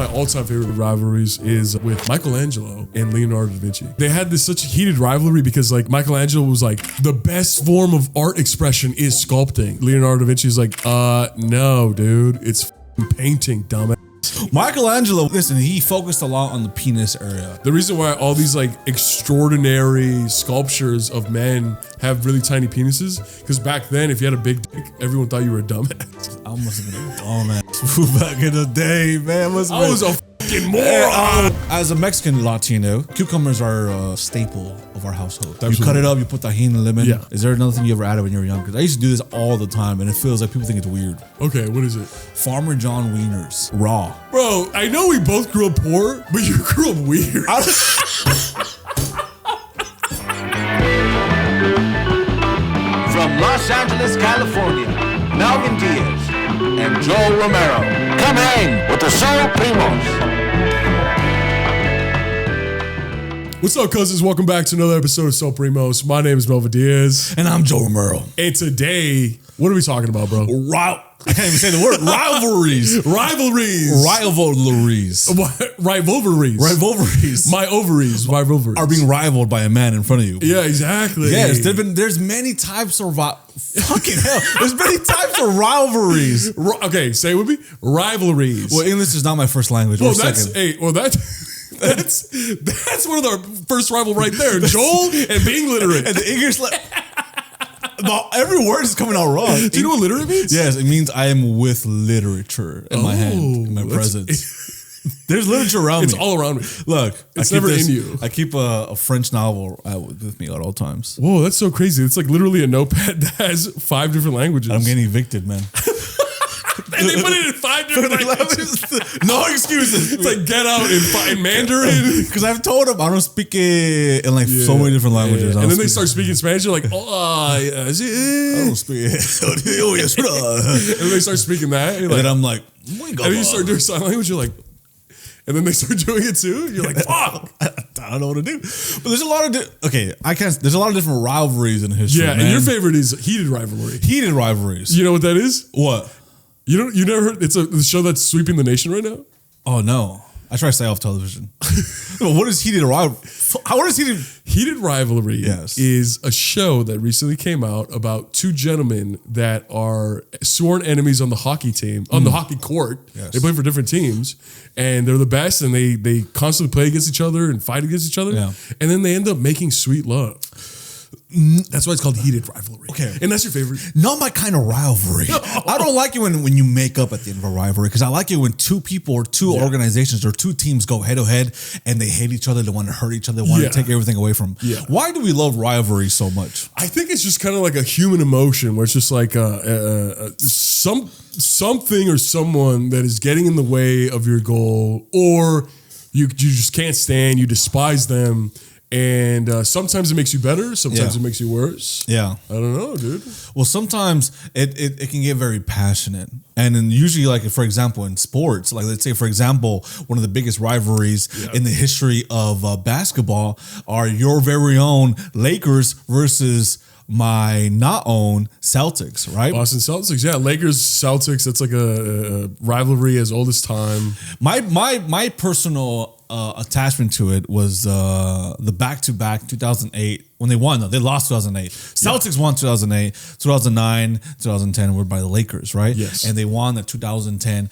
my all-time favorite rivalries is with Michelangelo and Leonardo da Vinci. They had this such a heated rivalry because like Michelangelo was like, the best form of art expression is sculpting. Leonardo da Vinci is like, no, dude, it's painting, dumbass. Michelangelo, listen, he focused a lot on the penis area. The reason why all these like extraordinary sculptures of men have really tiny penises, because back then, if you had a big dick, everyone thought you were a dumbass. I must have been a dumbass back in the day, man. I was a fucking moron. As a Mexican Latino, cucumbers are a staple of our household. Absolutely. You cut it up, you put tahini and lemon. Yeah. Is there another thing you ever added when you were young? Because I used to do this all the time, and it feels like people think it's weird. Okay, what is it? Farmer John wieners, raw. Bro, I know we both grew up poor, but you grew up weird. From Los Angeles, California, Melvin Diaz and Joe Romero. Come hang with the Soul Primos. What's up, cousins? Welcome back to another episode of Soul Primos. My name is Melvin Diaz. And I'm Joe Romero. And today, what are we talking about, bro? I can't even say the word. Rivalries. Rivalries. Rivalries. Rivalries. Rivalries. My ovaries. Rivalries. Are being rivaled by a man in front of you. Yeah, exactly. Yes, there's many types of fucking hell. There's many types of rivalries. Okay, say it with me. Rivalries. Well, English is not my first language. Well, that's one of our first rival right there. Joel and being literate. And the English every word is coming out wrong. Do you know what literate means? Yes, it means I am with literature in my hand, in my presence. There's literature around me. It's all around me. Look, it's never in you. I keep a French novel with me at all times. Whoa, that's so crazy. It's like literally a notepad that has 5 different languages. I'm getting evicted, man. And they put it in 5 different languages. No excuses. It's like get out in Mandarin. Because I've told them I don't speak it in like so many different languages. And then they start speaking Spanish. You're like, I don't speak it. And then they start speaking that. And then I'm like, and then you start doing sign language. You're like, and then they start doing it too. You're like, fuck. I don't know what to do. But there's a lot of there's a lot of different rivalries in history. Yeah, man. and your favorite is heated rivalry. Heated rivalries. You know what that is? What? You never heard? It's a show that's sweeping the nation right now. Oh no! I try to stay off television. What is heated rivalry? What is heated rivalry? Yes. Is a show that recently came out about 2 gentlemen that are sworn enemies on the hockey team on the hockey court. Yes. They play for different teams, and they're the best, and they constantly play against each other and fight against each other. Yeah. And then they end up making sweet love. That's why it's called heated rivalry. Okay. And that's your favorite? Not my kind of rivalry. I don't like it when you make up at the end of a rivalry, because I like it when 2 people or 2 organizations or 2 teams go head to head and they hate each other, they want to hurt each other, they want to take everything away from them. Yeah. Why do we love rivalry so much? I think it's just kind of like a human emotion where it's just like something or someone that is getting in the way of your goal, or you just can't stand, you despise them. And sometimes it makes you better. Sometimes it makes you worse. Yeah. I don't know, dude. Well, sometimes it can get very passionate. And then usually, like, for example, in sports, like let's say, for example, one of the biggest rivalries in the history of basketball are your very own Lakers versus my not own Celtics, right? Boston Celtics, yeah. Lakers, Celtics, that's like a rivalry as old as time. My personal attachment to it was the back-to-back 2008 when they won. They lost 2008. Celtics won 2008, 2009, 2010 were by the Lakers, right? Yes. And they won the 2010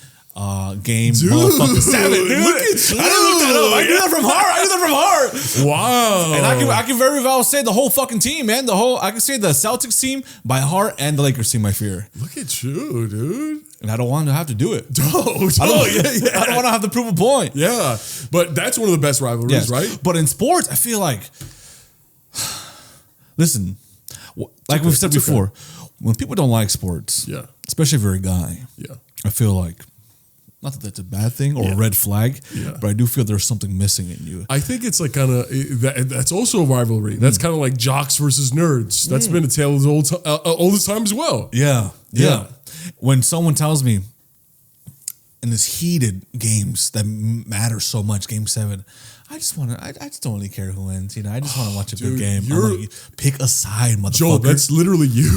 game. Dude, motherfucking 7. Dude, look at you. I didn't look that up. I knew that from heart. Wow. And I can very well say the whole fucking team, man. I can say the Celtics team by heart and the Lakers team by fear. Look at you, dude. And I don't want to have to do it. I don't want to have to prove a point. Yeah. But that's one of the best rivalries, right? But in sports, I feel like, listen, like we've said before, when people don't like sports, especially if you're a guy, I feel like, not that that's a bad thing or a red flag, but I do feel there's something missing in you. I think it's like kind of, that's also a rivalry. That's kind of like jocks versus nerds. That's been a tale of the oldest time as well. Yeah. When someone tells me in this heated games that matter so much, Game 7, I just don't really care who wins. You know, I just want to watch a good game. Pick a side, motherfucker. Joel, that's literally you.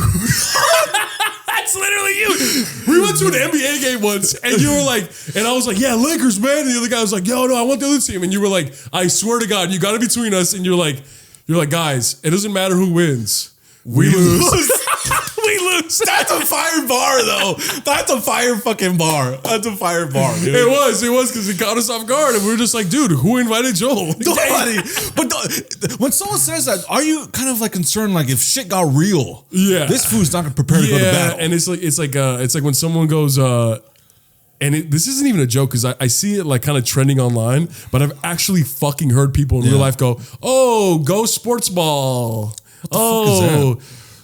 That's literally you. We went to an NBA game once, and you were like, and I was like, yeah, Lakers, man. And the other guy was like, yo, no, I want the other team. And you were like, I swear to God, you got to be between us. And you're like, guys, it doesn't matter who wins. We lose. We lose. That's a fire bar, though. That's a fire fucking bar. That's a fire bar, dude. It was because he caught us off guard, and we were just like, dude, who invited Joel? Nobody. But when someone says that, are you kind of like concerned, like if shit got real? Yeah, this food's not gonna prepare to go to battle. And it's like when someone goes, and this isn't even a joke because I see it like kind of trending online, but I've actually fucking heard people in real life go, "Oh, go sports ball."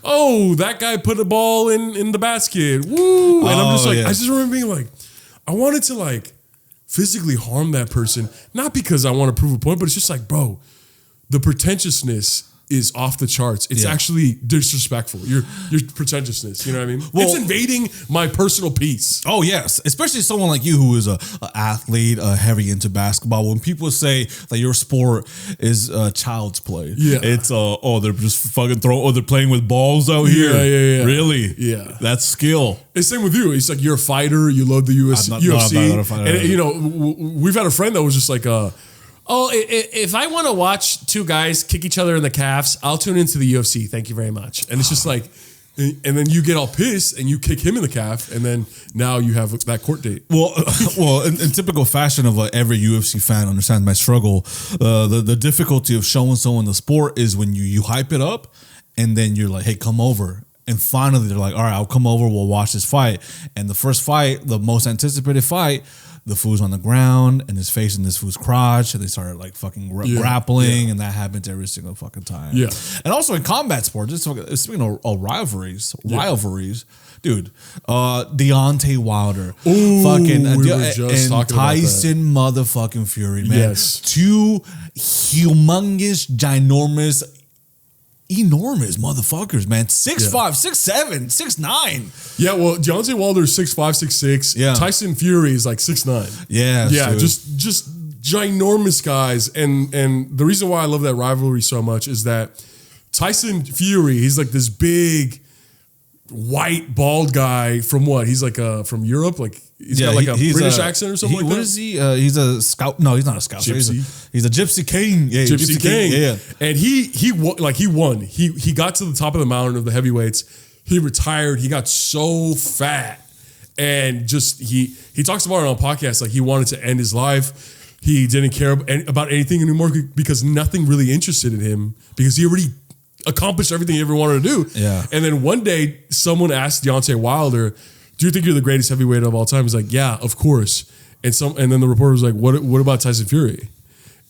Oh, that guy put a ball in the basket. Woo. And I'm just like, I just remember being like, I wanted to like physically harm that person. Not because I want to prove a point, but it's just like, bro, the pretentiousness is off the charts. It's actually disrespectful. Your pretentiousness, you know what I mean? Well, it's invading my personal peace. Oh yes, especially someone like you who is a athlete, heavy into basketball. When people say that your sport is child's play, it's they're just fucking they're playing with balls out here. Yeah. Really? Yeah, that's skill. It's same with you. It's like you're a fighter. You love the UFC. I'm not a fighter. And you know, we've had a friend that was just like, if I want to watch two guys kick each other in the calves, I'll tune into the UFC. Thank you very much. And it's just like, and then you get all pissed and you kick him in the calf, and then now you have that court date. Well, in typical fashion of every UFC fan understands my struggle. The difficulty of showing someone the sport is when you hype it up, and then you're like, hey, come over. And finally, they're like, all right, I'll come over. We'll watch this fight. And the first fight, the most anticipated fight, the fool's on the ground and is facing this fool's crotch, and they started like fucking grappling, and that happens every single fucking time. Yeah, and also in combat sports, speaking of rivalries, dude, Deontay Wilder, Ooh, fucking we were just talking Tyson motherfucking Fury, man. Yes, two humongous, ginormous, enormous motherfuckers, man. 6'5", 6'7", 6'9". Yeah, well, Deontay Wilder is 6'5", 6'6". Yeah. Tyson Fury is like 6'9". Yeah, dude. just ginormous guys. And the reason why I love that rivalry so much is that Tyson Fury, he's like this big white bald guy from what? He's like from Europe, like he's got like a British accent or something like that. What is he? He's a scout. No, he's not a scout. Gypsy. He's a gypsy king. Yeah, gypsy king. Yeah. And he won. He got to the top of the mountain of the heavyweights. He retired. He got so fat, and just he talks about it on a podcast. Like he wanted to end his life. He didn't care about anything anymore because nothing really interested in him because he already accomplished everything he ever wanted to do. Yeah. And then one day someone asked Deontay Wilder, "Do you think you're the greatest heavyweight of all time?" He's like, "Yeah, of course." And then the reporter was like, "What about Tyson Fury?"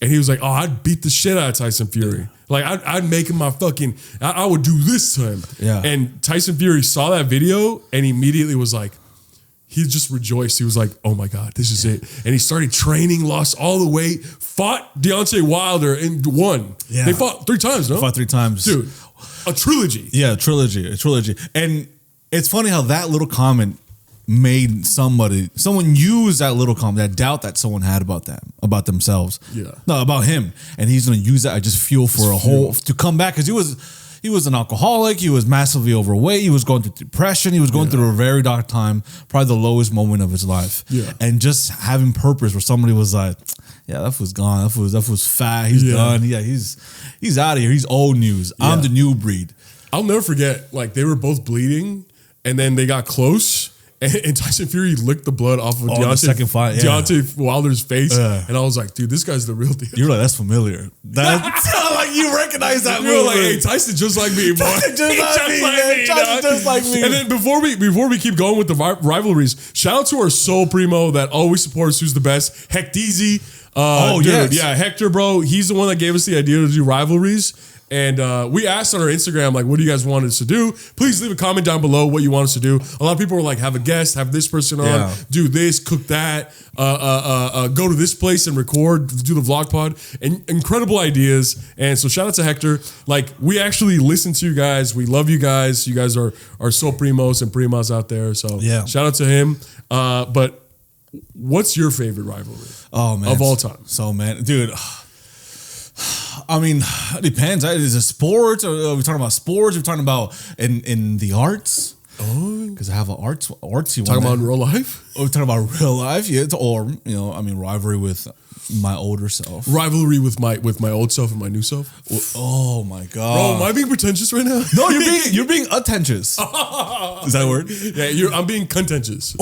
And he was like, "Oh, I'd beat the shit out of Tyson Fury. Like I'd make him my fucking. I would do this to him." Yeah. And Tyson Fury saw that video and immediately was like, he just rejoiced. He was like, "Oh my God, this is it." And he started training, lost all the weight, fought Deontay Wilder and won. Yeah. They fought 3 times, no? Fought 3 times. Dude, a trilogy. Yeah, a trilogy. And it's funny how that little comment made someone use that little comment, that doubt that someone had about themselves. Yeah. No, about him. And he's going to use that as just fuel for to come back. Because he was an alcoholic. He was massively overweight. He was going through depression. He was going through a very dark time, probably the lowest moment of his life. Yeah. And just having purpose where somebody was like, yeah, that was gone. That was fat. He's done. Yeah, he's out of here. He's old news. Yeah. I'm the new breed. I'll never forget, like they were both bleeding and then they got close and Tyson Fury licked the blood off of the second fight, Deontay Wilder's face. And I was like, dude, this guy's the real deal. You're like, that's familiar. That's like you recognize that movie. You're like, hey, Tyson just like me, boy. just like me. And then before we keep going with the rivalries, shout out to our sole primo that always supports who's the best, Hecteezy. Yeah, Hector, bro. He's the one that gave us the idea to do rivalries. And we asked on our Instagram, like, what do you guys want us to do? Please leave a comment down below what you want us to do. A lot of people were like, have a guest, have this person on, do this, cook that, go to this place and record, do the vlog pod. And incredible ideas. And so shout out to Hector. Like, we actually listen to you guys. We love you guys. You guys are so primos and primas out there. So shout out to him. But what's your favorite rivalry? Oh, man. Of all time? So, man, dude, I mean, it depends. Is it sports? Are we talking about sports? Are we talking about in the arts? because I have an artsy one. Talking about in real life? Oh, talking about real life, yeah. Or rivalry with my older self. Rivalry with my old self and my new self. Oh my god, Bro, am I being pretentious right now? No, you're being attentious. Is that a word? Yeah, I'm being contentious.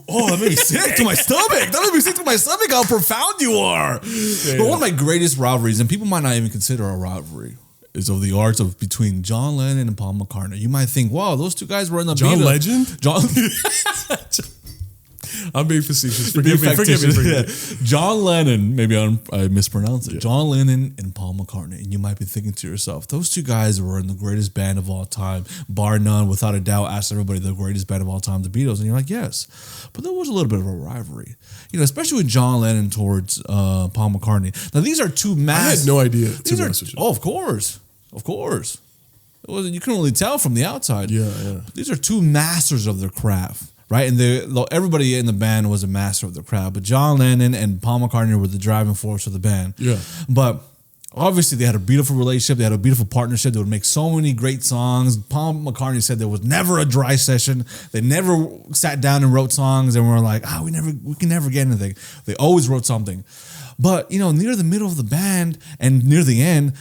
Oh, that made me sick to my stomach. That made me sick to my stomach how profound you are. Yeah, but one of my greatest rivalries, and people might not even consider a rivalry, is of the arts of between John Lennon and Paul McCartney. You might think, wow, those two guys were in the John Beatles. Legend? John I'm being facetious. Forgive me. Yeah. John Lennon, maybe I mispronounced it. Yeah. John Lennon and Paul McCartney. And you might be thinking to yourself, those two guys were in the greatest band of all time, bar none, without a doubt. Ask everybody the greatest band of all time, the Beatles. And you're like, yes. But there was a little bit of a rivalry, especially with John Lennon towards Paul McCartney. Now, these are two massive. I had no idea. Oh, of course. You couldn't really tell from the outside. Yeah. These are two masters of their craft. Right, and everybody in the band was a master of their craft, but John Lennon and Paul McCartney were the driving force of the band. Yeah, but obviously they had a beautiful relationship. They had a beautiful partnership. They would make so many great songs. Paul McCartney said there was never a dry session. They never sat down and wrote songs and were like, we can never get anything. They always wrote something. But, near the middle of the band and near the end,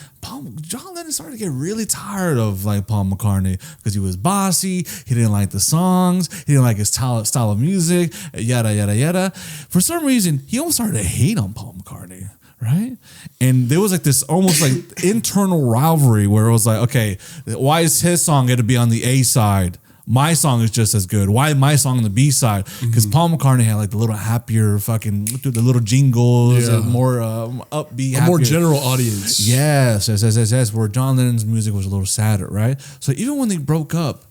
John Lennon started to get really tired of Paul McCartney because he was bossy. He didn't like the songs. He didn't like his style of music, yada, yada, yada. For some reason, he almost started to hate on Paul McCartney, right? And there was this almost internal rivalry where it was like, okay, why is his song going to be on the A side? My song is just as good. Why my song on the B side? Because Paul McCartney had the little happier the little jingles and more upbeat, more general audience. Yes. Where John Lennon's music was a little sadder, right? So even when they broke up,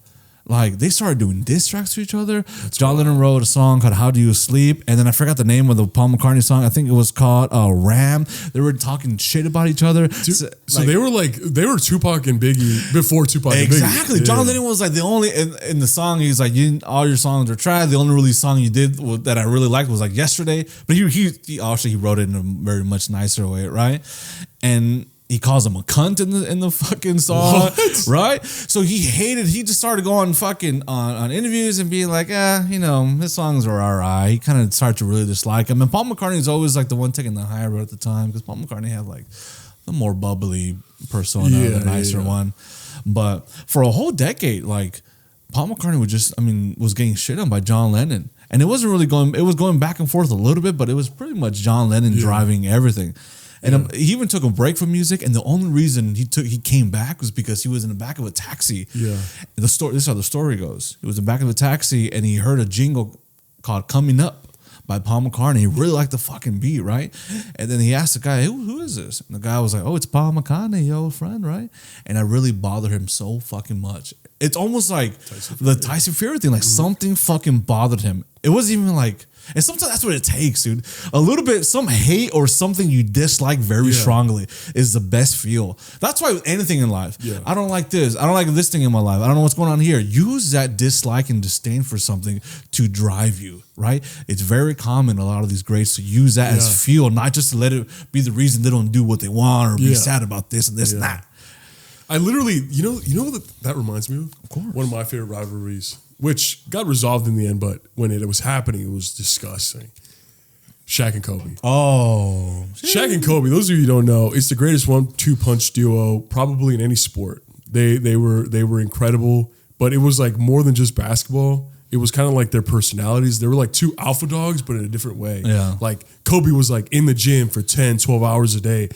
they started doing diss tracks to each other. John Lennon wrote a song called "How Do You Sleep," and then I forgot the name of the Paul McCartney song. I think it was called "Ram." They were talking shit about each other. So they were Tupac and Biggie before Tupac and Biggie. Exactly. Yeah. John Lennon was the only in the song. He's like, all your songs are trash. The only really song you did that I really liked was "Yesterday." But he actually wrote it in a very much nicer way, right? And he calls him a cunt in the fucking song, right? So he just started going fucking on interviews and being like, his songs are alright. He kind of started to really dislike him. And Paul McCartney is always the one taking the higher road at the time because Paul McCartney had the more bubbly persona, the nicer one. But for a whole decade, Paul McCartney was getting shit on by John Lennon. And it wasn't really it was going back and forth a little bit, but it was pretty much John Lennon driving everything. And he even took a break from music, and the only reason he came back was because he was in the back of a taxi. Yeah. This is how the story goes. He was in the back of a taxi, and he heard a jingle called "Coming Up" by Paul McCartney. He really liked the fucking beat, right? And then he asked the guy, who is this? And the guy was like, oh, it's Paul McCartney, your old friend, right? And it really bothered him so fucking much. It's almost like the Tyson Fury thing. Something fucking bothered him. It wasn't even and sometimes that's what it takes, dude. A little bit, some hate or something you dislike very strongly is the best feel. That's why with anything in life, I don't like this. I don't like this thing in my life. I don't know what's going on here. Use that dislike and disdain for something to drive you, right? It's very common, a lot of these greats, to use that as fuel, not just to let it be the reason they don't do what they want or be sad about this and this and that. I literally, you know what that reminds me of? Of course. One of my favorite rivalries, which got resolved in the end, but when it was happening, it was disgusting. Shaq and Kobe. Oh. Shaq and Kobe, those of you who don't know, it's the greatest 1-2 punch duo probably in any sport. They were incredible, but it was more than just basketball. It was kind of their personalities. They were two alpha dogs, but in a different way. Yeah. Kobe was in the gym for 10, 12 hours a day,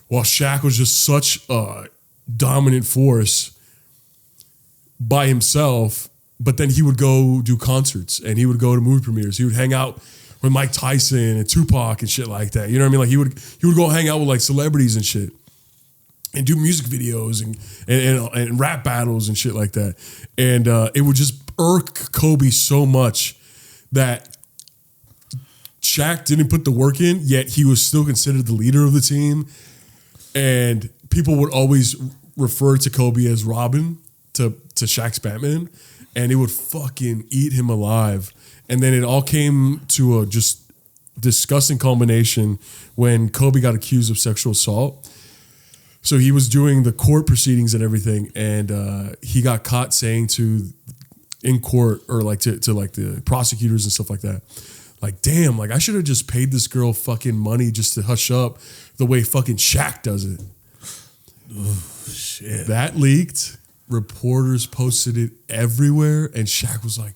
while Shaq was just such a dominant force by himself. But then he would go do concerts and he would go to movie premieres. He would hang out with Mike Tyson and Tupac and shit like that. You know what I mean? He would go hang out with celebrities and shit and do music videos and rap battles and shit like that. And it would just irk Kobe so much that Shaq didn't put the work in, yet he was still considered the leader of the team. And people would always refer to Kobe as Robin to Shaq's Batman. And it would fucking eat him alive. And then it all came to a just disgusting culmination when Kobe got accused of sexual assault. So he was doing the court proceedings and everything, and he got caught saying in court or like to like the prosecutors and stuff like that, like, damn, like I should have just paid this girl fucking money just to hush up the way fucking Shaq does it. Oh, shit. That leaked. Reporters posted it everywhere, and Shaq was like,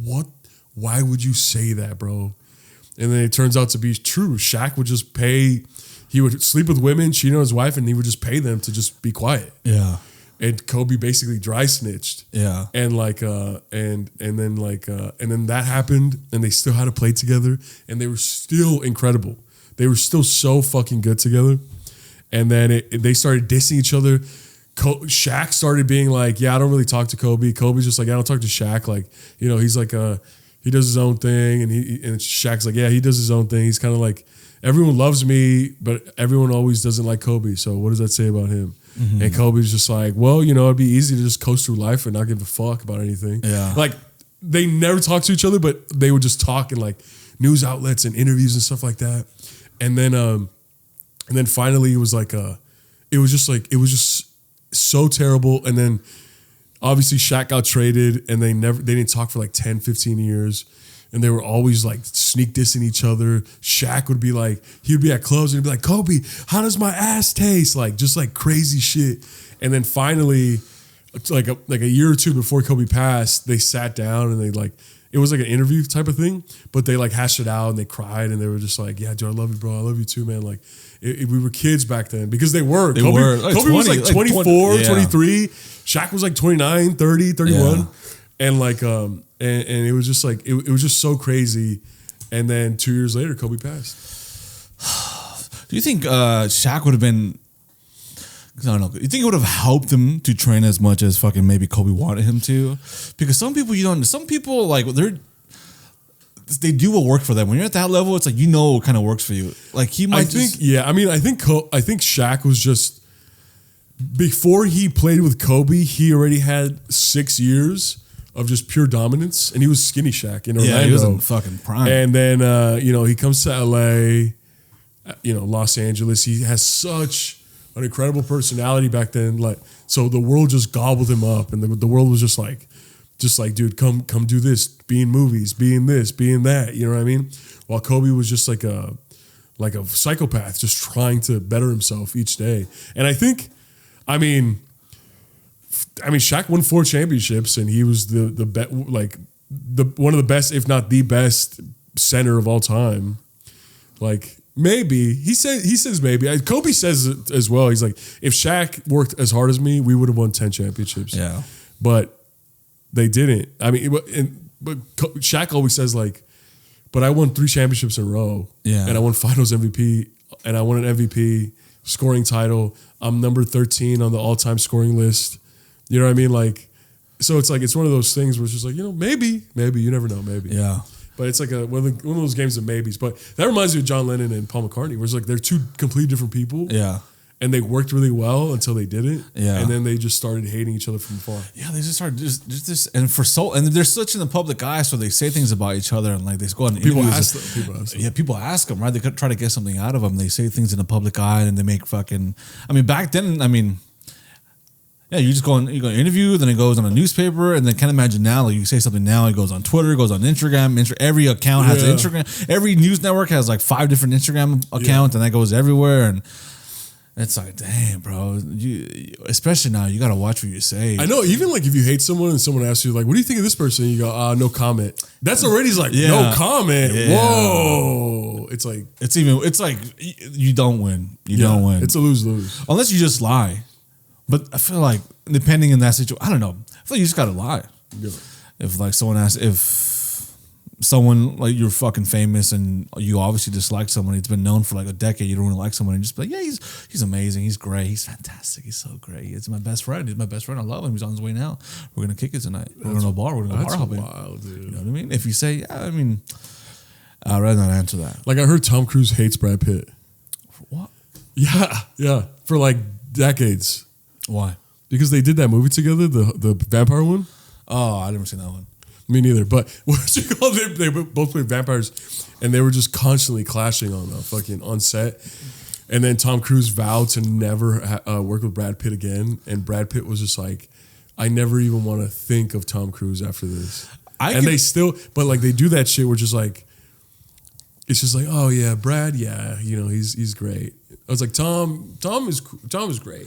what? Why would you say that, bro? And then it turns out to be true. Shaq would just pay, he would sleep with women, cheat on his wife, and he would just pay them to just be quiet. Yeah. And Kobe basically dry snitched. Yeah. And like and then that happened, and they still had to play together, and they were still incredible. They were still so fucking good together. And then they started dissing each other. Shaq started being like, yeah, I don't really talk to Kobe. Kobe's just like, I don't talk to Shaq. Like, you know, he's like, he does his own thing. And Shaq's like, yeah, he does his own thing. He's kind of like, everyone loves me, but everyone always doesn't like Kobe. So what does that say about him? Mm-hmm. And Kobe's just like, well, you know, it'd be easy to just coast through life and not give a fuck about anything. Yeah. Like, they never talked to each other, but they would just talk in like news outlets and interviews and stuff like that. And then finally it was just so terrible. And then obviously Shaq got traded, and they didn't talk for like 10, 15 years. And they were always like sneak dissing each other. Shaq would be like, he would be at clubs and he'd be like, Kobe, how does my ass taste? Like, just like crazy shit. And then finally, like a year or two before Kobe passed, they sat down and they like, it was like an interview type of thing, but they like hashed it out and they cried and they were just like, yeah, dude, I love you, bro. I love you too, man. Like, we were kids back then because they were. Kobe like was like 24, 20, 23. Shaq was like 29, 30, 31. Yeah. And like, and it was just like, it was just so crazy. And then 2 years later, Kobe passed. Do you think Shaq would have been, I don't know, you think it would have helped him to train as much as fucking maybe Kobe wanted him to? Because some people like, they do what worked for them. When you're at that level, it's like, you know what kind of works for you. Like he might I think Shaq was just, before he played with Kobe, he already had 6 years of just pure dominance, and he was skinny Shaq in Orlando. Yeah, he was in fucking prime. And then he comes to LA, Los Angeles. He has such an incredible personality back then. Like, so the world just gobbled him up, and the world was just like, dude, come do this, be in movies, be in this, be in that. You know what I mean? While Kobe was just like a psychopath, just trying to better himself each day. And I think, I mean, Shaq won 4 championships, and he was one of the best, if not the best, center of all time. Like, maybe he says maybe. Kobe says it as well. He's like, if Shaq worked as hard as me, we would have won 10 championships. Yeah, but they didn't. I mean, but Shaq always says like, but I won 3 championships in a row. Yeah, and I won Finals MVP, and I won an MVP, scoring title. I'm number 13 on the all-time scoring list. You know what I mean? Like, so it's like, it's one of those things where it's just like, maybe, you never know, maybe. Yeah. But it's like one of those games of maybes. But that reminds me of John Lennon and Paul McCartney, where it's like they're 2 completely different people. Yeah. And they worked really well until they didn't. Yeah. And then they just started hating each other from afar. Yeah, they just started and they're such in the public eye, so they say things about each other, and like they go on interviews. People ask them, right? They could try to get something out of them. They say things in the public eye, and they make fucking. I mean, back then, yeah, you just go on an interview, then it goes on a newspaper, and then can't imagine now, like you say something now, it goes on Twitter, it goes on Instagram. Every account has an Instagram. Every news network has like 5 different Instagram accounts, and that goes everywhere. And it's like, damn, bro. Especially now, you got to watch what you say. I know, even like if you hate someone and someone asks you, like, what do you think of this person? And you go, no comment. That's already like, no comment. Yeah. Whoa. It's like you don't win. You don't win. It's a lose-lose. Unless you just lie. But I feel like, depending in that situation, I don't know. I feel like you just got to lie. Yeah. If like someone asks, if someone like you're fucking famous and you obviously dislike someone, it's been known for like a decade, you don't really like someone, and just be like, yeah, he's amazing, he's great, he's fantastic, he's so great, he's my best friend, I love him, he's on his way now, we're gonna kick it tonight, we're gonna go bar, we're gonna go bar hopping. Wild, dude. You know what I mean? If you say, yeah, I mean, I'd rather not answer that. Like I heard Tom Cruise hates Brad Pitt. For what? Yeah, for like decades. Why? Because they did that movie together, the vampire one. Oh, I never seen that one. Me neither. But what you call it? They both played vampires, and they were just constantly clashing on set. And then Tom Cruise vowed to never work with Brad Pitt again. And Brad Pitt was just like, I never even want to think of Tom Cruise after this. They still, but like they do that shit where just like, it's just like, oh yeah, Brad, yeah, you know, he's great. I was like, Tom is great.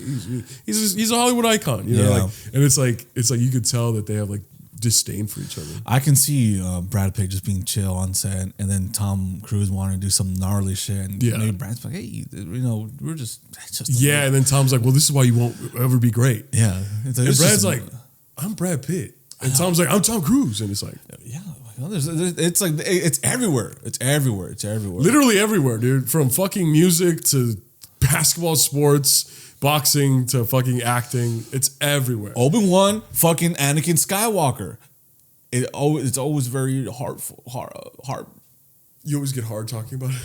He's a Hollywood icon, you know, like, and it's like you could tell that they have like disdain for each other. I can see Brad Pitt just being chill on set, and then Tom Cruise wanting to do some gnarly shit, and maybe Brad's like, hey, you know, we're just and then Tom's like, well, this is why you won't ever be great. Yeah, and Brad's like, I'm Brad Pitt, and Tom's like, I'm Tom Cruise, and it's like, it's like it's everywhere. It's everywhere. Literally everywhere, dude. From fucking music to basketball, sports, boxing to fucking acting. It's everywhere. Obi-Wan, fucking Anakin Skywalker. It's always very hard. You always get hard talking about it.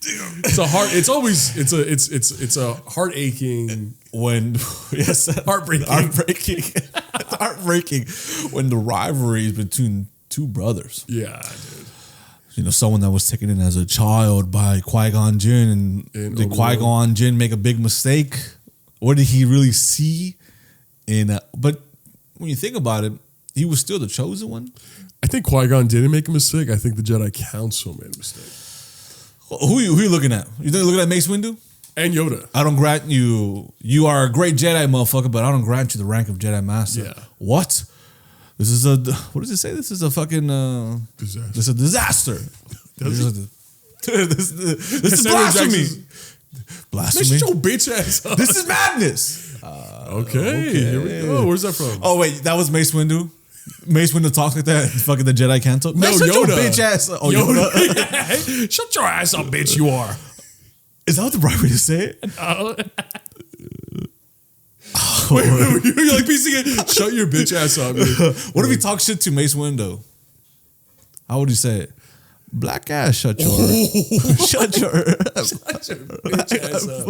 It's a heart. It's always it's a heart aching when heartbreaking. It's heartbreaking when the rivalry is between two brothers. Yeah, dude. You know, someone that was taken in as a child by Qui-Gon Jinn, and did Qui-Gon Jinn make a big mistake? What did he really see in? But when you think about it, he was still the chosen one. I think Qui-Gon didn't make a mistake. I think the Jedi Council made a mistake. Who are you looking at? You looking at Mace Windu? And Yoda. I don't grant you. You are a great Jedi, motherfucker, but I don't grant you the rank of Jedi Master. Yeah. What? This is a. What does it say? This is a fucking disaster. This is a disaster. This is blasphemy. Blasphemy. Shut your bitch ass up. This is madness. Okay. Here we go. Where's that from? Oh wait, that was Mace Windu. Mace Windu talks like that. Fucking the Jedi can't talk. No, Yoda. Your bitch ass. Oh, Yoda. Shut your ass up, bitch. You are. Is that the right way to say it? Wait, you're like piecing it. Shut your bitch ass up. Dude. What if he talks shit to Mace Windu? How would he say it? Black ass, shut your bitch ass up.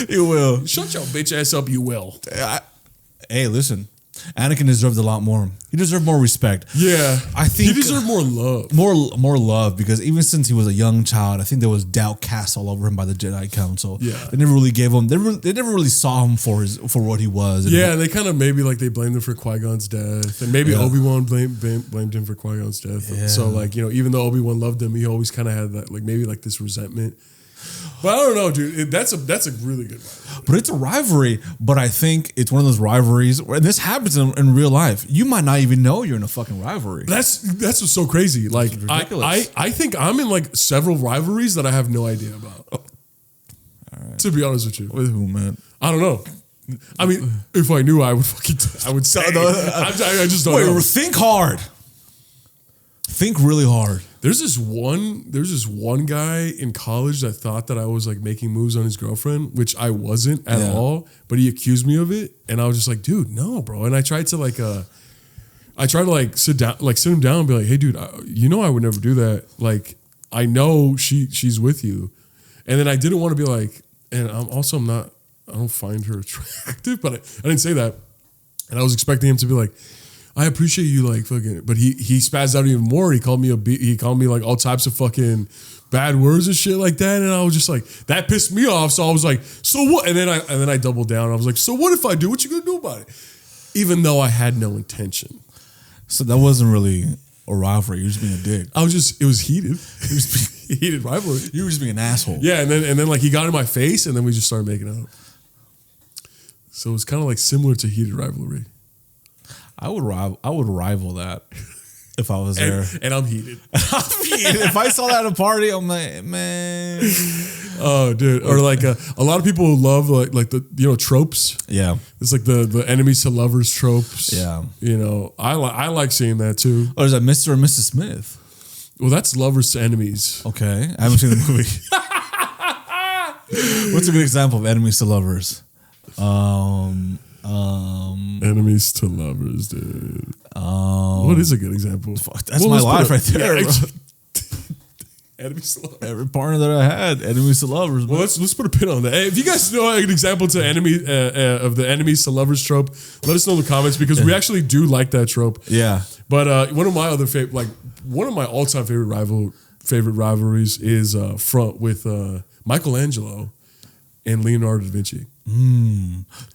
You will. Shut your bitch ass up. You will. Hey, listen. Anakin deserved a lot more. He deserved more respect. Yeah, I think he deserved more love. More love, because even since he was a young child, I think there was doubt cast all over him by the Jedi Council. Yeah, they never really gave him. They never really saw him for what he was. Yeah, they kind of maybe like they blamed him for Qui-Gon's death, and maybe Obi-Wan blamed him for Qui-Gon's death. Yeah. So like, you know, even though Obi-Wan loved him, he always kind of had that like maybe like this resentment. But I don't know, dude. That's a really good rivalry. But it's a rivalry. But I think it's one of those rivalries, and this happens in real life. You might not even know you're in a fucking rivalry. That's what's so crazy. Like I think I'm in like several rivalries that I have no idea about. All right. To be honest with you, with who, man? I don't know. I mean, if I knew, I would say. I just don't know. Think hard. Think really hard. There's this one guy in college that thought that I was like making moves on his girlfriend, which I wasn't at all, but he accused me of it. And I was just like, dude, no, bro. And I tried to sit him down and be like, hey, dude, you know I would never do that. Like, I know she's with you. And then I didn't want to be like, and I don't find her attractive, but I didn't say that. And I was expecting him to be like, I appreciate you, like fucking, but he spazzed out even more. He called me like all types of fucking bad words and shit like that, and I was just like, that pissed me off. So I was like, so what? And then I doubled down. I was like, so what if I do? What you gonna do about it? Even though I had no intention. So that wasn't really a rivalry. You were just being a dick. It was heated. It was heated rivalry. You were just being an asshole. Yeah, and then like he got in my face, and then we just started making out. So it was kind of like similar to heated rivalry. I would rival that if I was there. And I'm heated. If I saw that at a party, I'm like, man. Oh, dude. Or like a lot of people love like the, you know, tropes. Yeah. It's like the enemies to lovers tropes. Yeah. You know, I like seeing that too. Or is that Mr. and Mrs. Smith? Well, that's lovers to enemies. Okay. I haven't seen the movie. What's a good example of enemies to lovers? Enemies to lovers, dude. What is a good example? That's my life right there. Yeah, enemies to lovers. Every partner that I had, enemies to lovers. Well, let's put a pin on that. Hey, if you guys know an example to of the enemies to lovers trope, let us know in the comments, because we actually do like that trope. Yeah. But one of my all-time favorite favorite rivalries is front with Michelangelo and Leonardo da Vinci.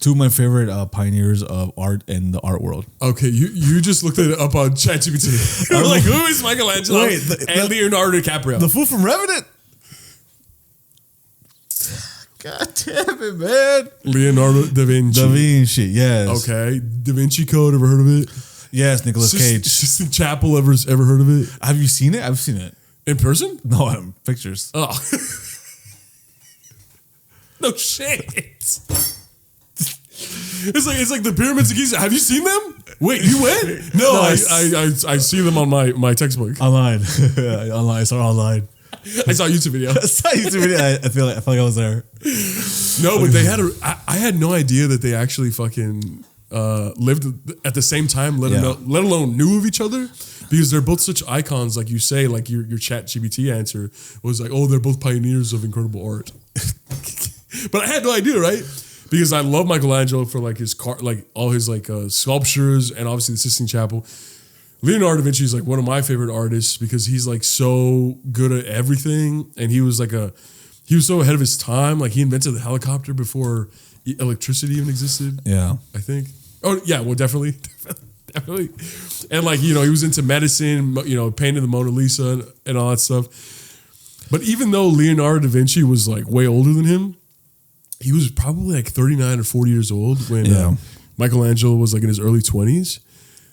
Two of my favorite pioneers of art in the art world. Okay, you just looked it up on ChatGPT. You're like, who is Michelangelo and Leonardo DiCaprio? The fool from Revenant. God damn it, man. Leonardo da Vinci. Da Vinci, yes. Okay, Da Vinci Code. Ever heard of it? Yes, Nicolas Cage. Sistine Chapel. Ever heard of it? Have you seen it? I've seen it. In person? No, pictures. Oh. No shit. It's like the pyramids of Giza. Have you seen them? Wait, you went? No, I see them on my textbook. Online. Online. I saw it online. I saw a YouTube video. I feel like I was there. No, but they had I had no idea that they actually fucking lived at the same time, let alone knew of each other, because they're both such icons. Like you say, like your ChatGPT answer was like, oh, they're both pioneers of incredible art. But I had no idea, right? Because I love Michelangelo for like his all his like sculptures, and obviously the Sistine Chapel. Leonardo da Vinci is like one of my favorite artists because he's like so good at everything, and he was so ahead of his time. Like he invented the helicopter before electricity even existed. Yeah, I think. Oh yeah, well definitely. And like he was into medicine. Painted the Mona Lisa and all that stuff. But even though Leonardo da Vinci was like way older than him, he was probably like 39 or 40 years old when Michelangelo was like in his early 20s.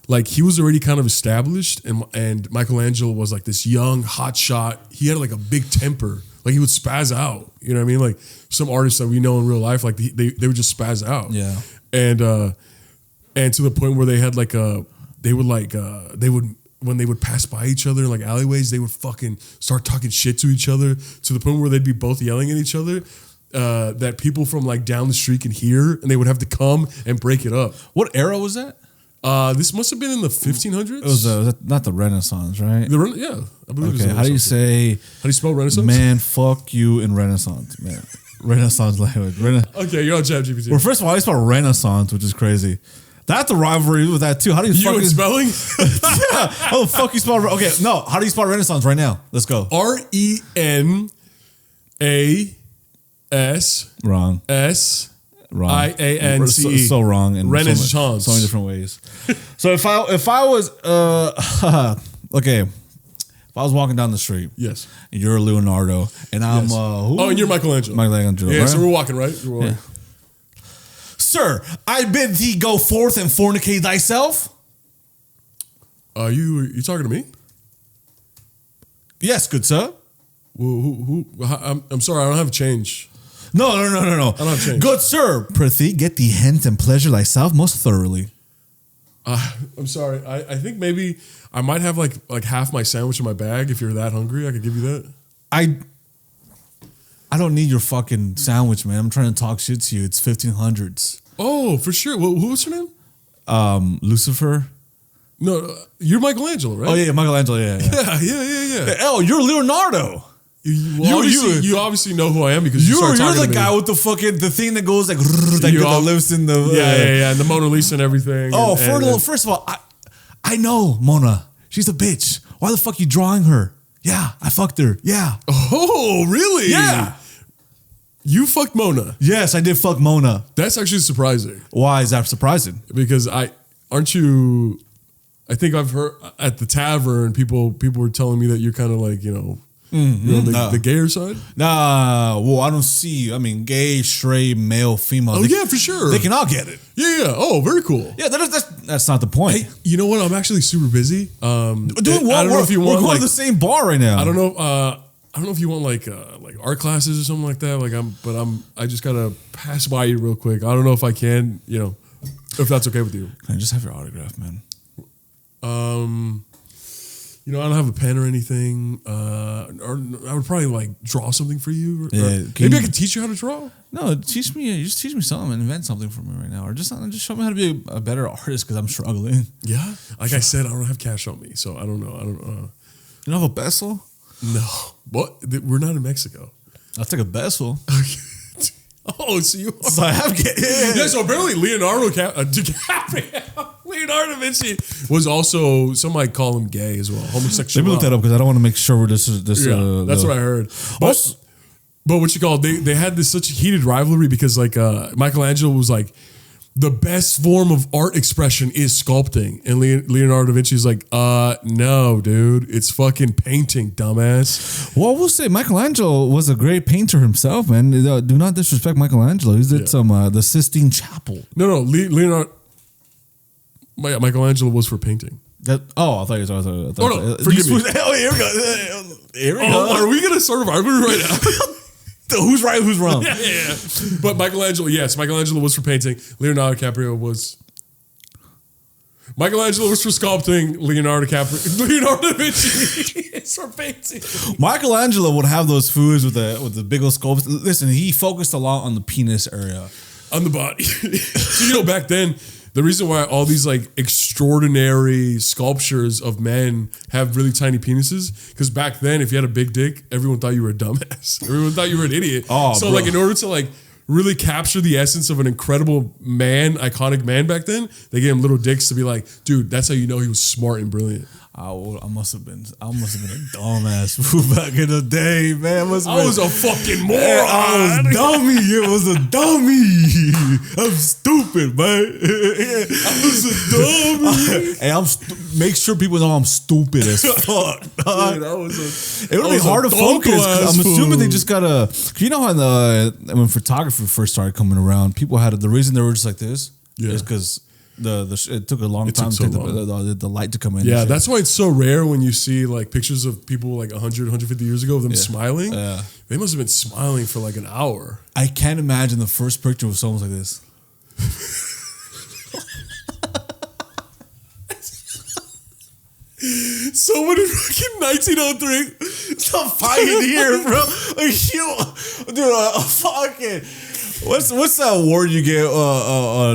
Like he was already kind of established, and Michelangelo was like this young hot shot. He had like a big temper. Like he would spaz out. You know what I mean? Like some artists that we know in real life, like they would just spaz out. Yeah. And to the point where they had like when they would pass by each other in like alleyways, they would fucking start talking shit to each other to the point where they'd be both yelling at each other. That people from like down the street can hear, and they would have to come and break it up. What era was that? This must have been in the 1500s. It was not the Renaissance, right? Yeah, I believe it was. How do you spell Renaissance? Man, fuck you in Renaissance, man. Renaissance language. Okay, you're on ChatGPT. Well, first of all, I spell Renaissance, which is crazy. That's a rivalry with that too. How do you fucking spelling? Yeah. How the fuck you spell? Okay, no. How do you spell Renaissance right now? Let's go. RENAS. Wrong. S. Wrong. IANCE. So wrong in Renaissance. so many different ways. So if I was okay, if I was walking down the street, yes, and you're Leonardo, and I'm who? Oh, and you're Michelangelo. Michelangelo. Yeah, right? so we're walking, right? We're walking. Yeah. Sir, I bid thee go forth and fornicate thyself. You talking to me? Yes, good sir. Who? I'm sorry, I don't have change. No. I don't have change. Good sir, prithee, get thee hence and pleasure thyself most thoroughly. I'm sorry. I think maybe I might have like half my sandwich in my bag. If you're that hungry, I could give you that. I don't need your fucking sandwich, man. I'm trying to talk shit to you. It's 1500s. Oh, for sure. Well, who was her name? Lucifer. No, you're Michelangelo, right? Oh yeah, Michelangelo. Yeah. Yeah. Oh, you're Leonardo. You obviously know who I am because you're the guy with the fucking the thing that goes like that lives in the yeah, and the Mona Lisa and everything. Oh, first of all, I know Mona. She's a bitch. Why the fuck you drawing her? Yeah, I fucked her. Yeah. Oh, really? Yeah. You fucked Mona. Yes, I did fuck Mona. That's actually surprising. Why is that surprising? Because I think I've heard at the tavern people were telling me that you're kind of like, you're on the gayer side? Nah, well, I don't see. I mean, gay, straight, male, female. Oh, yeah, for sure. They can all get it. Yeah. Oh, very cool. Yeah, that's not the point. Hey, you know what? I'm actually super busy. Doing what? I don't know if you want we're going to the same bar right now. I don't know if you want like art classes or something like that. I just gotta pass by you real quick. I don't know if I can, if that's okay with you. Can I just have your autograph, man? I don't have a pen or anything. Or I would probably like draw something for you. Yeah, maybe I could teach you how to draw. No, teach me something, invent something for me right now, or just show me how to be a better artist because I'm struggling. Yeah, like I said, I don't have cash on me, so I don't know. You don't have a peso? No, what? We're not in Mexico. I'll take a peso. Oh, so you are. So I have. Yeah, so apparently Leonardo DiCaprio. Leonardo da Vinci was also, some might call him gay as well, homosexual. Let me look that up because I don't want to make sure this is this. Yeah, that's what I heard. But what you call it, they had this such a heated rivalry because like Michelangelo was like, the best form of art expression is sculpting. And Leonardo da Vinci is like, no, dude, it's fucking painting, dumbass. Well, we'll say Michelangelo was a great painter himself, man. Do not disrespect Michelangelo. He did some the Sistine Chapel. No, Leonardo. Michelangelo was for painting. I thought you were talking about. Oh, no, forgive me. Oh, here we go. Here we go. Are we gonna start a rivalry right now? Who's right? Who's wrong? Yeah. But Michelangelo was for painting. Leonardo DiCaprio was. Michelangelo was for sculpting. Leonardo da Vinci is for painting. Michelangelo would have those foods with the big old sculpts. Listen, he focused a lot on the penis area, on the body. So back then, the reason why all these like extraordinary sculptures of men have really tiny penises, because back then, if you had a big dick, everyone thought you were a dumbass. Everyone thought you were an idiot. So like in order to like really capture the essence of an incredible man, iconic man back then, they gave him little dicks to be like, dude, that's how you know he was smart and brilliant. I must have been a dumbass fool back in the day, man. I was a fucking moron. I was dummy. It was a dummy. I'm stupid, man. I was a dummy. Hey, make sure people know I'm stupid as fuck. Dude, it would be hard to focus. I'm assuming they just gotta. You know how when photography first started coming around, people had the reason they were just like this is because. It took a long time to get the light to come in. Yeah, that's why it's so rare when you see like pictures of people like 100, 150 years ago of them smiling. Yeah. They must have been smiling for like an hour. I can't imagine the first picture of someone like this. Someone in fucking 1903. Stop fighting here, bro. Fucking. What's that award you get?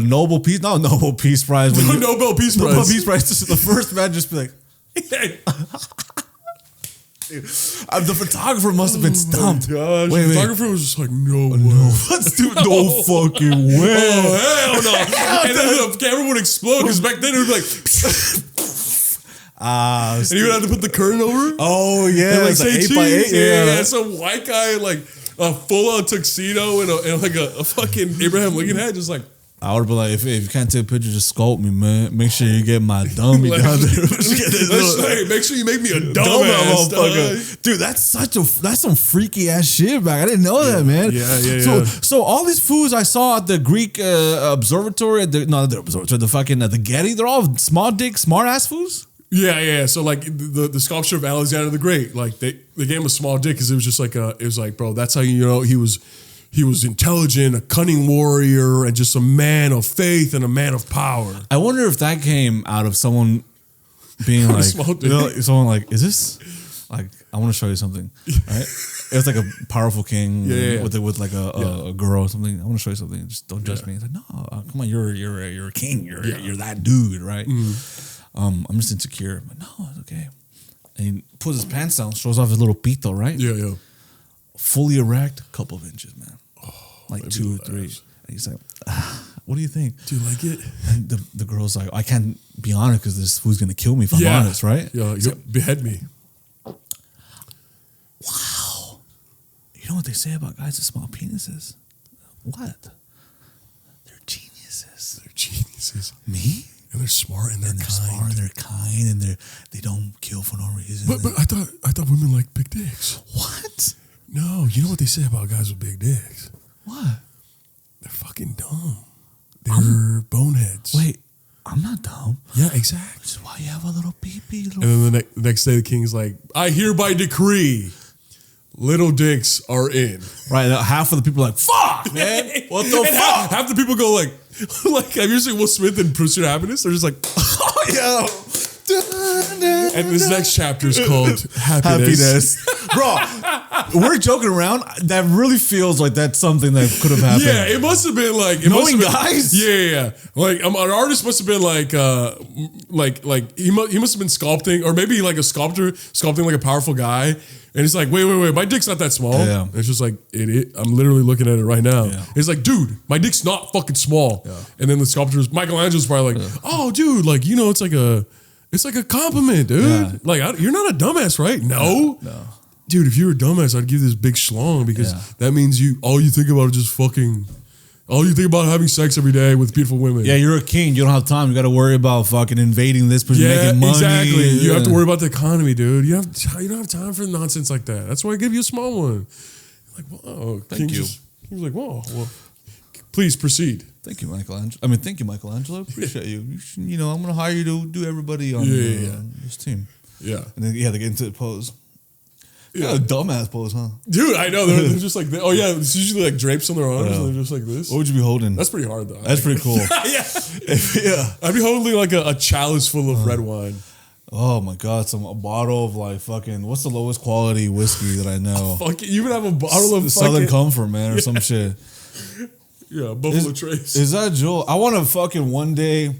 Nobel Peace? Not Nobel Peace Prize. Nobel Peace Prize. Nobel Peace Prize. The first man just be like. The photographer must have been stumped. Gosh, the photographer was just like, no way. No fucking way. Oh, hell no. And then the camera would explode because back then it would be like. And you would have to put the curtain over it. Oh, yeah. And like say 8x8. Yeah. Some white guy like a full-on tuxedo and like a fucking Abraham Lincoln hat, just like. I would be like, if you can't take a picture, just sculpt me, man. Make sure you get my dummy down there. Make sure you make me a dumbass, motherfucker. Dude, that's some freaky ass shit, back. I didn't know that, man. Yeah. So all these foods I saw at the Greek observatory, the Getty, they're all small dick, smart ass foods. Yeah. So like the sculpture of Alexander the Great, like they gave him a small dick because it was just like bro, that's how you know he was intelligent, a cunning warrior, and just a man of faith and a man of power. I wonder if that came out of someone being like, someone like, is this like, I want to show you something, right? It was like a powerful king with like a girl or something. I want to show you something. Just don't judge me. He's like, no, come on, you're a king. You're that dude, right? I'm just insecure. But no, it's okay. And he pulls his pants down, shows off his little pito, right? Yeah. Fully erect, couple of inches, man. Like 2 or 3. And he's like, what do you think? Do you like it? And the girl's like, I can't be honest because this food's going to kill me if I'm honest, right? Yeah, behead me. Wow. You know what they say about guys with small penises? What? They're geniuses. Me? And they're smart and they're kind. Smart and they're kind and they don't kill for no reason. But I thought women like big dicks. What? No, you know what they say about guys with big dicks? What? They're fucking dumb. They're boneheads. Wait, I'm not dumb. Yeah, exactly. Which is why you have a little pee-pee. And then the next day the king's like, I hereby decree little dicks are in. Right, half of the people are like, fuck, man. What the fuck? Half the people go like, have you seen Will Smith in Pursuit of Happiness? They're just like, oh, yeah. And this next chapter is called Happiness. Bro, we're joking around. That really feels like that's something that could have happened. Yeah, it must have been like Knowing guys? Yeah. Like an artist must have been like he must have been sculpting, or maybe like a sculptor sculpting like a powerful guy, and he's like, wait, my dick's not that small. Yeah. And it's just like I'm literally looking at it right now. Yeah. It's like, dude, my dick's not fucking small. Yeah. And then the sculptor's Michelangelo's probably like, oh, dude, like it's like a compliment, dude. Yeah. Like you're not a dumbass, right? No. Dude, if you were a dumbass, I'd give this big schlong because that means all you think about is just fucking. All you think about having sex every day with beautiful women. Yeah, you're a king. You don't have time. You got to worry about fucking invading this person, making money. Exactly. You have to worry about the economy, dude. You don't have time for nonsense like that. That's why I give you a small one. Like, whoa, thank you. He was like, whoa, well, please proceed. Thank you, Michelangelo. Thank you, Michelangelo. Appreciate you. I'm gonna hire you to do everybody on this team. Yeah, and then they get into the pose. Yeah, a dumbass pose, huh? Dude, I know. They're just like, oh yeah, it's usually like drapes on their arms, and they're just like this. What would you be holding? That's pretty hard, though. That's pretty cool. yeah. I'd be holding like a chalice full of red wine. Oh my God, a bottle of like fucking, what's the lowest quality whiskey that I know? Fuck it, you even have a bottle of Southern Comfort, man, or some shit. Yeah, Buffalo Trace. Is that Joel? I want to fucking one day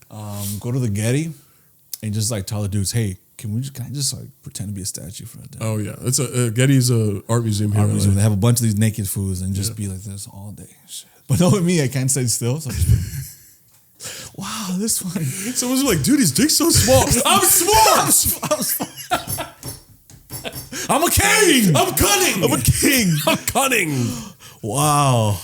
go to the Getty and just like tell the dudes, hey, can I just like pretend to be a statue for a day? Oh yeah, it's Getty's a art museum here. They have a bunch of these naked fools and just be like this all day. Shit. But knowing me, I can't stay still. So I'm just wow, this one. Someone's like, dude, his dick's so small. I'm small. I'm a king. I'm cunning. I'm a king. I'm cunning. Wow.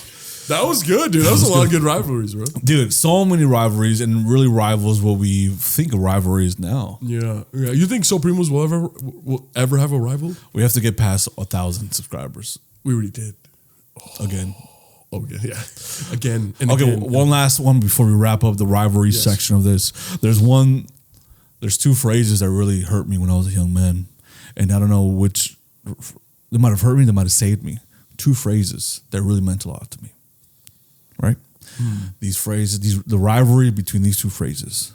That was good, dude. That was a lot of good rivalries, bro. Dude, so many rivalries and really rivals what we think of rivalries now. Yeah. You think So Primos will ever have a rival? We have to get past 1,000 subscribers. We already did. Again. Oh, yeah. Again. And okay, again. One last one before we wrap up the rivalry section of this. There's two phrases that really hurt me when I was a young man. And I don't know which, they might have hurt me, they might have saved me. Two phrases that really meant a lot to me. Right? These phrases, the rivalry between these two phrases.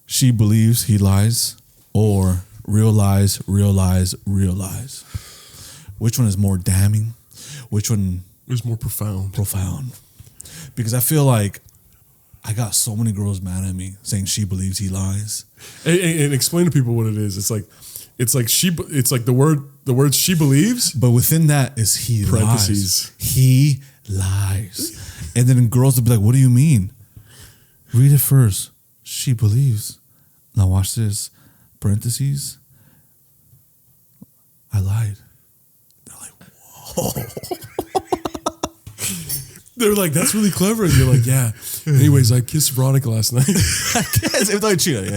She believes he lies, or realize. Which one is more damning? Which one is more profound? Because I feel like I got so many girls mad at me saying she believes he lies. And explain to people what it is. It's like the word she believes, but within that is he parentheses. Lies. He lies. And then girls will be like, what do you mean? Read it first. She believes. Now watch this. Parentheses. I lied. They're like, whoa. They're like, that's really clever. And you're like, yeah. Anyways, I kissed Veronica last night. I cheated.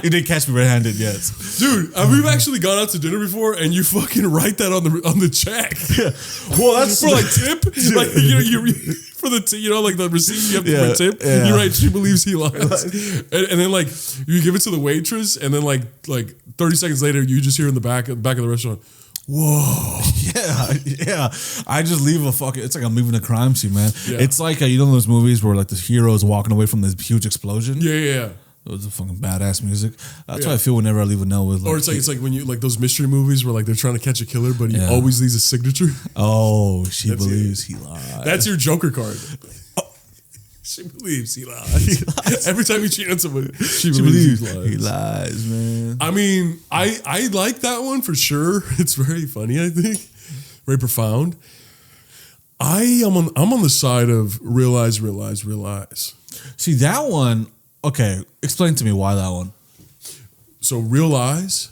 You didn't catch me red-handed, yes. Dude, we've actually gone out to dinner before, and you fucking write that on the check. Yeah. Well, that's for like tip. Like you for the like the receipt you have to tip. Yeah. You write she believes he lies, and then like you give it to the waitress, and then like 30 seconds later, you just hear in the back of the restaurant. Whoa. Yeah. I just leave it's like I'm leaving a crime scene, man. Yeah. It's like, those movies where like the hero is walking away from this huge explosion. Yeah. It was a fucking badass music. That's how I feel whenever I leave a note with like. Or it's like when you like those mystery movies where like they're trying to catch a killer, but he always leaves a signature. Oh, she believes he lies. That's your Joker card. She believes he lies. Every time you cheat on somebody, she believes he lies. He lies, man. I mean, I like that one for sure. It's very funny, I think. Very profound. I'm on the side of realize. See, that one, okay, explain to me why that one. So realize.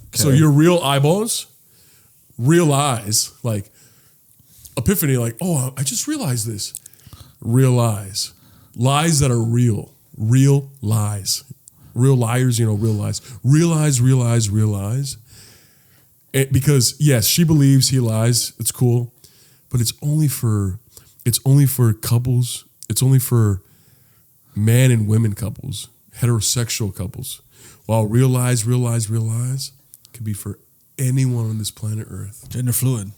Okay. So your real eyeballs, realize, like epiphany, like, oh, I just realized this. Realize. Lies that are real. Real lies. Real liars, real lies. Realize. Because yes, she believes he lies. It's cool. But it's only for couples. It's only for man and women couples, heterosexual couples. While realize could be for anyone on this planet Earth. Gender fluid.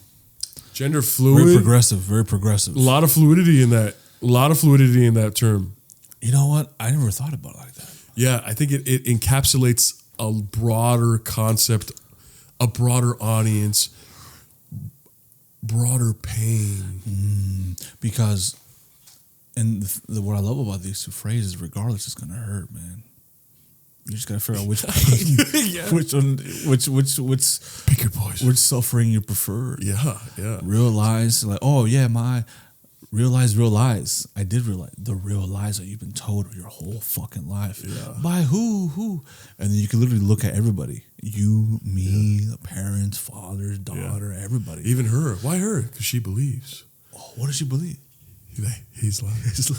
Very progressive. A lot of fluidity in that term. You know what? I never thought about it like that. Yeah, I think it encapsulates a broader concept a broader audience, broader pain. Because, and what I love about these two phrases, regardless, it's gonna hurt, man. You just gotta figure out which pain, which Pick your poison. which suffering you prefer. Yeah. Realize, like, oh yeah, real lies. I did realize the real lies that you've been told your whole fucking life. Yeah. By who? And then you can literally look at everybody. You, me, the parents, father, daughter, everybody. Even her. Why her? Because she believes. Oh, what does she believe? He's lying. That's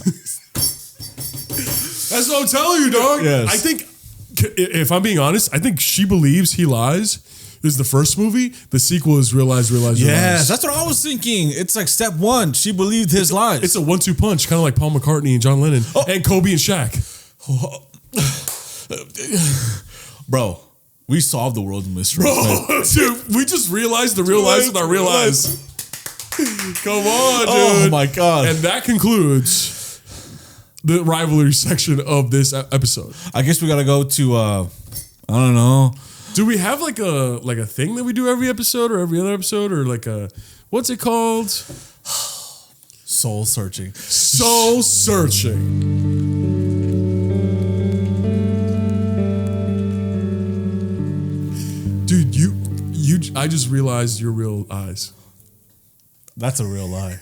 what I'm telling you, dog. Yes. I think, if I'm being honest, I think she believes he lies. Is the first movie. The sequel is realize. Yes, that's what I was thinking. It's like step one. She believed his lies. It's a 1-2 punch, kind of like Paul McCartney and John Lennon and Kobe and Shaq. Bro, we solved the world's mystery. Dude, we just realized the real lies with our real lies. Come on, dude. Oh my God. And that concludes the rivalry section of this episode. I guess we gotta go to I don't know. Do we have like a thing that we do every episode or every other episode, or like a, what's it called? Soul searching. Soul searching. Dude, I just realized your real eyes. That's a real lie.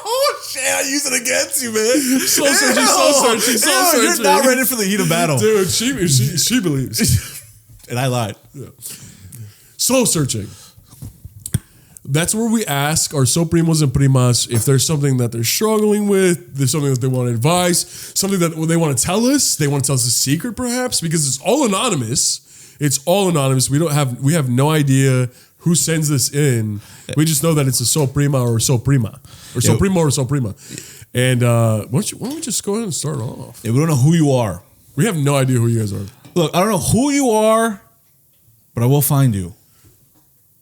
Oh shit, I use it against you, man. Soul searching. You're not ready for the heat of battle. Dude, she believes. And I lied. Yeah. Soul searching. That's where we ask our so primos and primas if there's something that they're struggling with, there's something that they want advice, something that they want to tell us. They want to tell us a secret, perhaps, because it's all anonymous. It's all anonymous. We have no idea who sends this in. We just know that it's a so prima or so prima, or so primo or so prima. And why don't we just go ahead and start off? Yeah, we don't know who you are. We have no idea who you guys are. Look, I don't know who you are, but I will find you.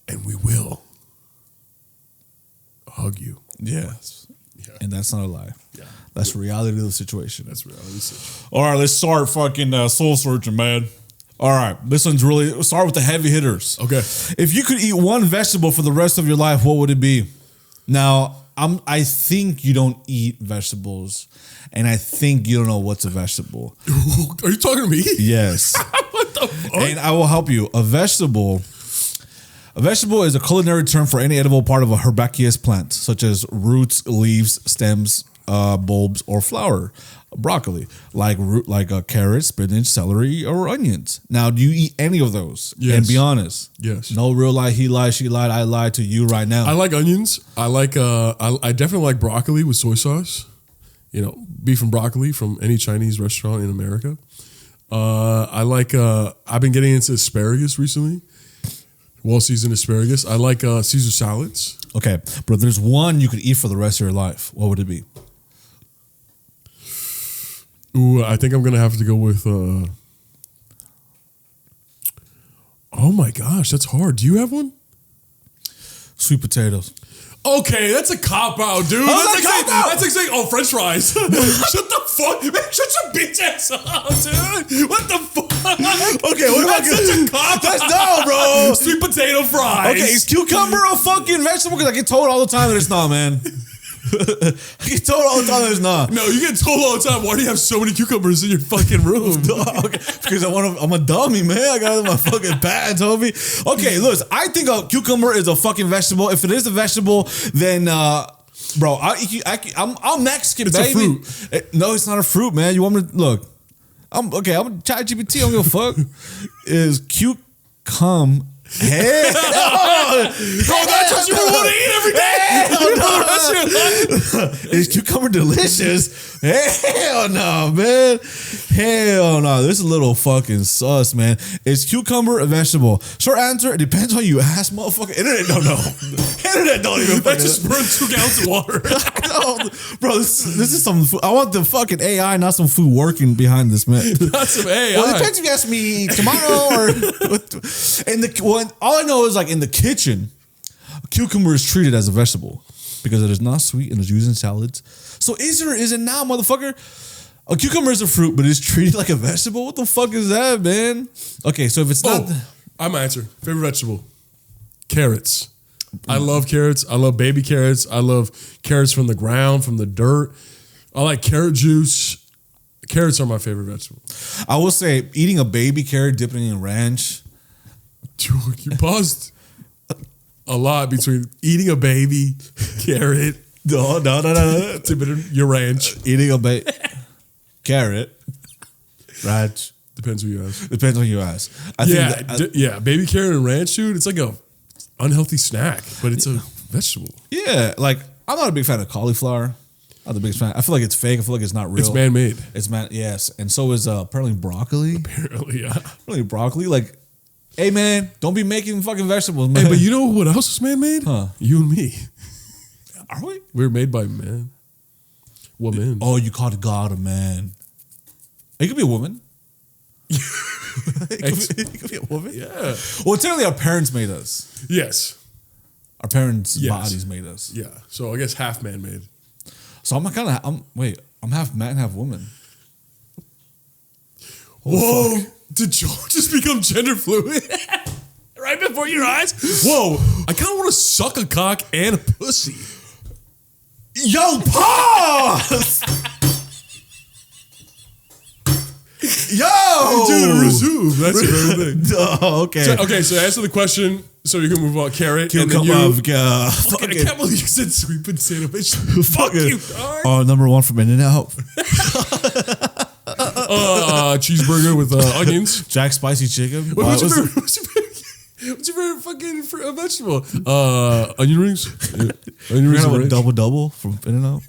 And we will hug you. Yes. Yeah. And that's not a lie. Yeah. That's the reality of the situation. That's reality. All right, let's start fucking soul searching, man. All right, this one's really, start with the heavy hitters. Okay. If you could eat one vegetable for the rest of your life, what would it be? Now, I think you don't eat vegetables, and I think you don't know what's a vegetable. Are you talking to me? Yes. What the fuck? And I will help you. A vegetable is a culinary term for any edible part of a herbaceous plant, such as roots, leaves, stems, bulbs, or flower. Broccoli, like carrots, spinach, celery, or onions. Now, do you eat any of those? Yes. And be honest. Yes. No real lie. He lied. She lied. I lied to you right now. I like onions. I like I definitely like broccoli with soy sauce. You know, beef and broccoli from any Chinese restaurant in America. I like I've been getting into asparagus recently. Well-seasoned asparagus. I like Caesar salads. Okay, but there's one you could eat for the rest of your life. What would it be? Ooh, I think I'm gonna have to go with. Oh my gosh, that's hard. Do you have one? Sweet potatoes. Okay, that's a cop out, dude. That's like saying, oh, French fries. Shut the fuck, man. Shut your bitch ass up, dude. What the fuck? Okay, what about That's such a cop That's out. no, bro. Sweet potato fries. Okay, is cucumber a fucking vegetable? Because I get told all the time that it's not, man. I get told all the time that it's not. No, you get told all the time. Why do you have so many cucumbers in your fucking room? Okay, because I'm a dummy, man. I got my fucking patent, Toby. Okay, look, I think a cucumber is a fucking vegetable. If it is a vegetable, then bro, I'm Mexican, It's baby. a fruit. No, it's not a fruit, man. You want me to look? I'm ChatGPT. I don't give a fuck. Is cucumber? Hell, Bro, that's what you want to eat every day. Is cucumber delicious? Hell no, man. Hell no. This is a little fucking sus, man. Is cucumber a vegetable? Short answer, it depends on you ass, motherfucker. Internet don't know. Internet don't even That just burned 2 gallons of water. No, bro, this is some food. I want the fucking AI, not some food working behind this, man. That's some AI. Well, it depends if you ask me tomorrow or all I know is like in the kitchen, cucumber is treated as a vegetable because it is not sweet and is used in salads. So is it now, motherfucker? A cucumber is a fruit, but it's treated like a vegetable? What the fuck is that, man? Okay, so if it's not... I'm my answer. Favorite vegetable? Carrots. I love carrots. I love baby carrots. I love carrots from the ground, from the dirt. I like carrot juice. Carrots are my favorite vegetable. I will say eating a baby carrot, dipping it in ranch. You paused a lot between eating a baby carrot. No. Dipping in your ranch. Eating a baby carrot, ranch. Depends who you ask. Depends on who you ask. Yeah, baby carrot and ranch, dude. It's like a unhealthy snack, but it's a vegetable. Yeah, like I'm not a big fan of cauliflower. Not the biggest fan. I feel like it's fake. I feel like it's not real. It's man-made. It's yes, and so is apparently broccoli. Apparently, yeah. Apparently broccoli. Like, hey man, don't be making fucking vegetables, man. Hey, but you know what else is man-made? Huh? You and me. Are we? We're made by man. Woman. Oh, you called God a man. It could be a woman. It could be a woman. Yeah. Well, technically, our parents made us. Yes. Our parents' Yes. bodies made us. Yeah. So I guess half man-made. So I'm I'm half man, half woman. Whoa! Did Joe just become gender fluid? Right before your eyes? Whoa! I kind of want to suck a cock and a pussy. Yo, pause! Yo! Dude, resume. That's your favorite thing. Oh, okay. So answer the question so you can move on. Carrot. And then Cucumber. I can't believe you said sweet potato. Bitch. Fuck you, dog. Number one from In-N-Out. Cheeseburger with onions. Jack Spicy Chicken. What's your favorite fucking vegetable? Onion rings. Onion rings. a double from In-N-Out.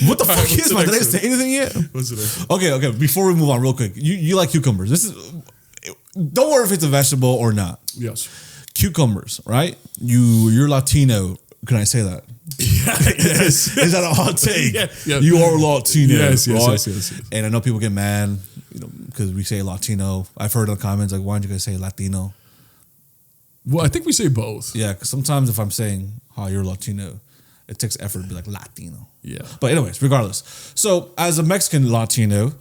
What the fuck what's is the my? Did I next say anything yet? What's the next one? Okay. Before we move on, real quick, you like cucumbers. Don't worry if it's a vegetable or not. Yes. Cucumbers, right? You're Latino. Can I say that? Yes. Is that a hot take? Yeah. You are Latino. Yes. And I know people get mad, because we say Latino. I've heard in the comments like, why don't you guys say Latino? Well, I think we say both. Yeah, because sometimes if I'm saying, "Hi, you're Latino," it takes effort to be like Latino. Yeah. But anyways, regardless. So as a Mexican Latino,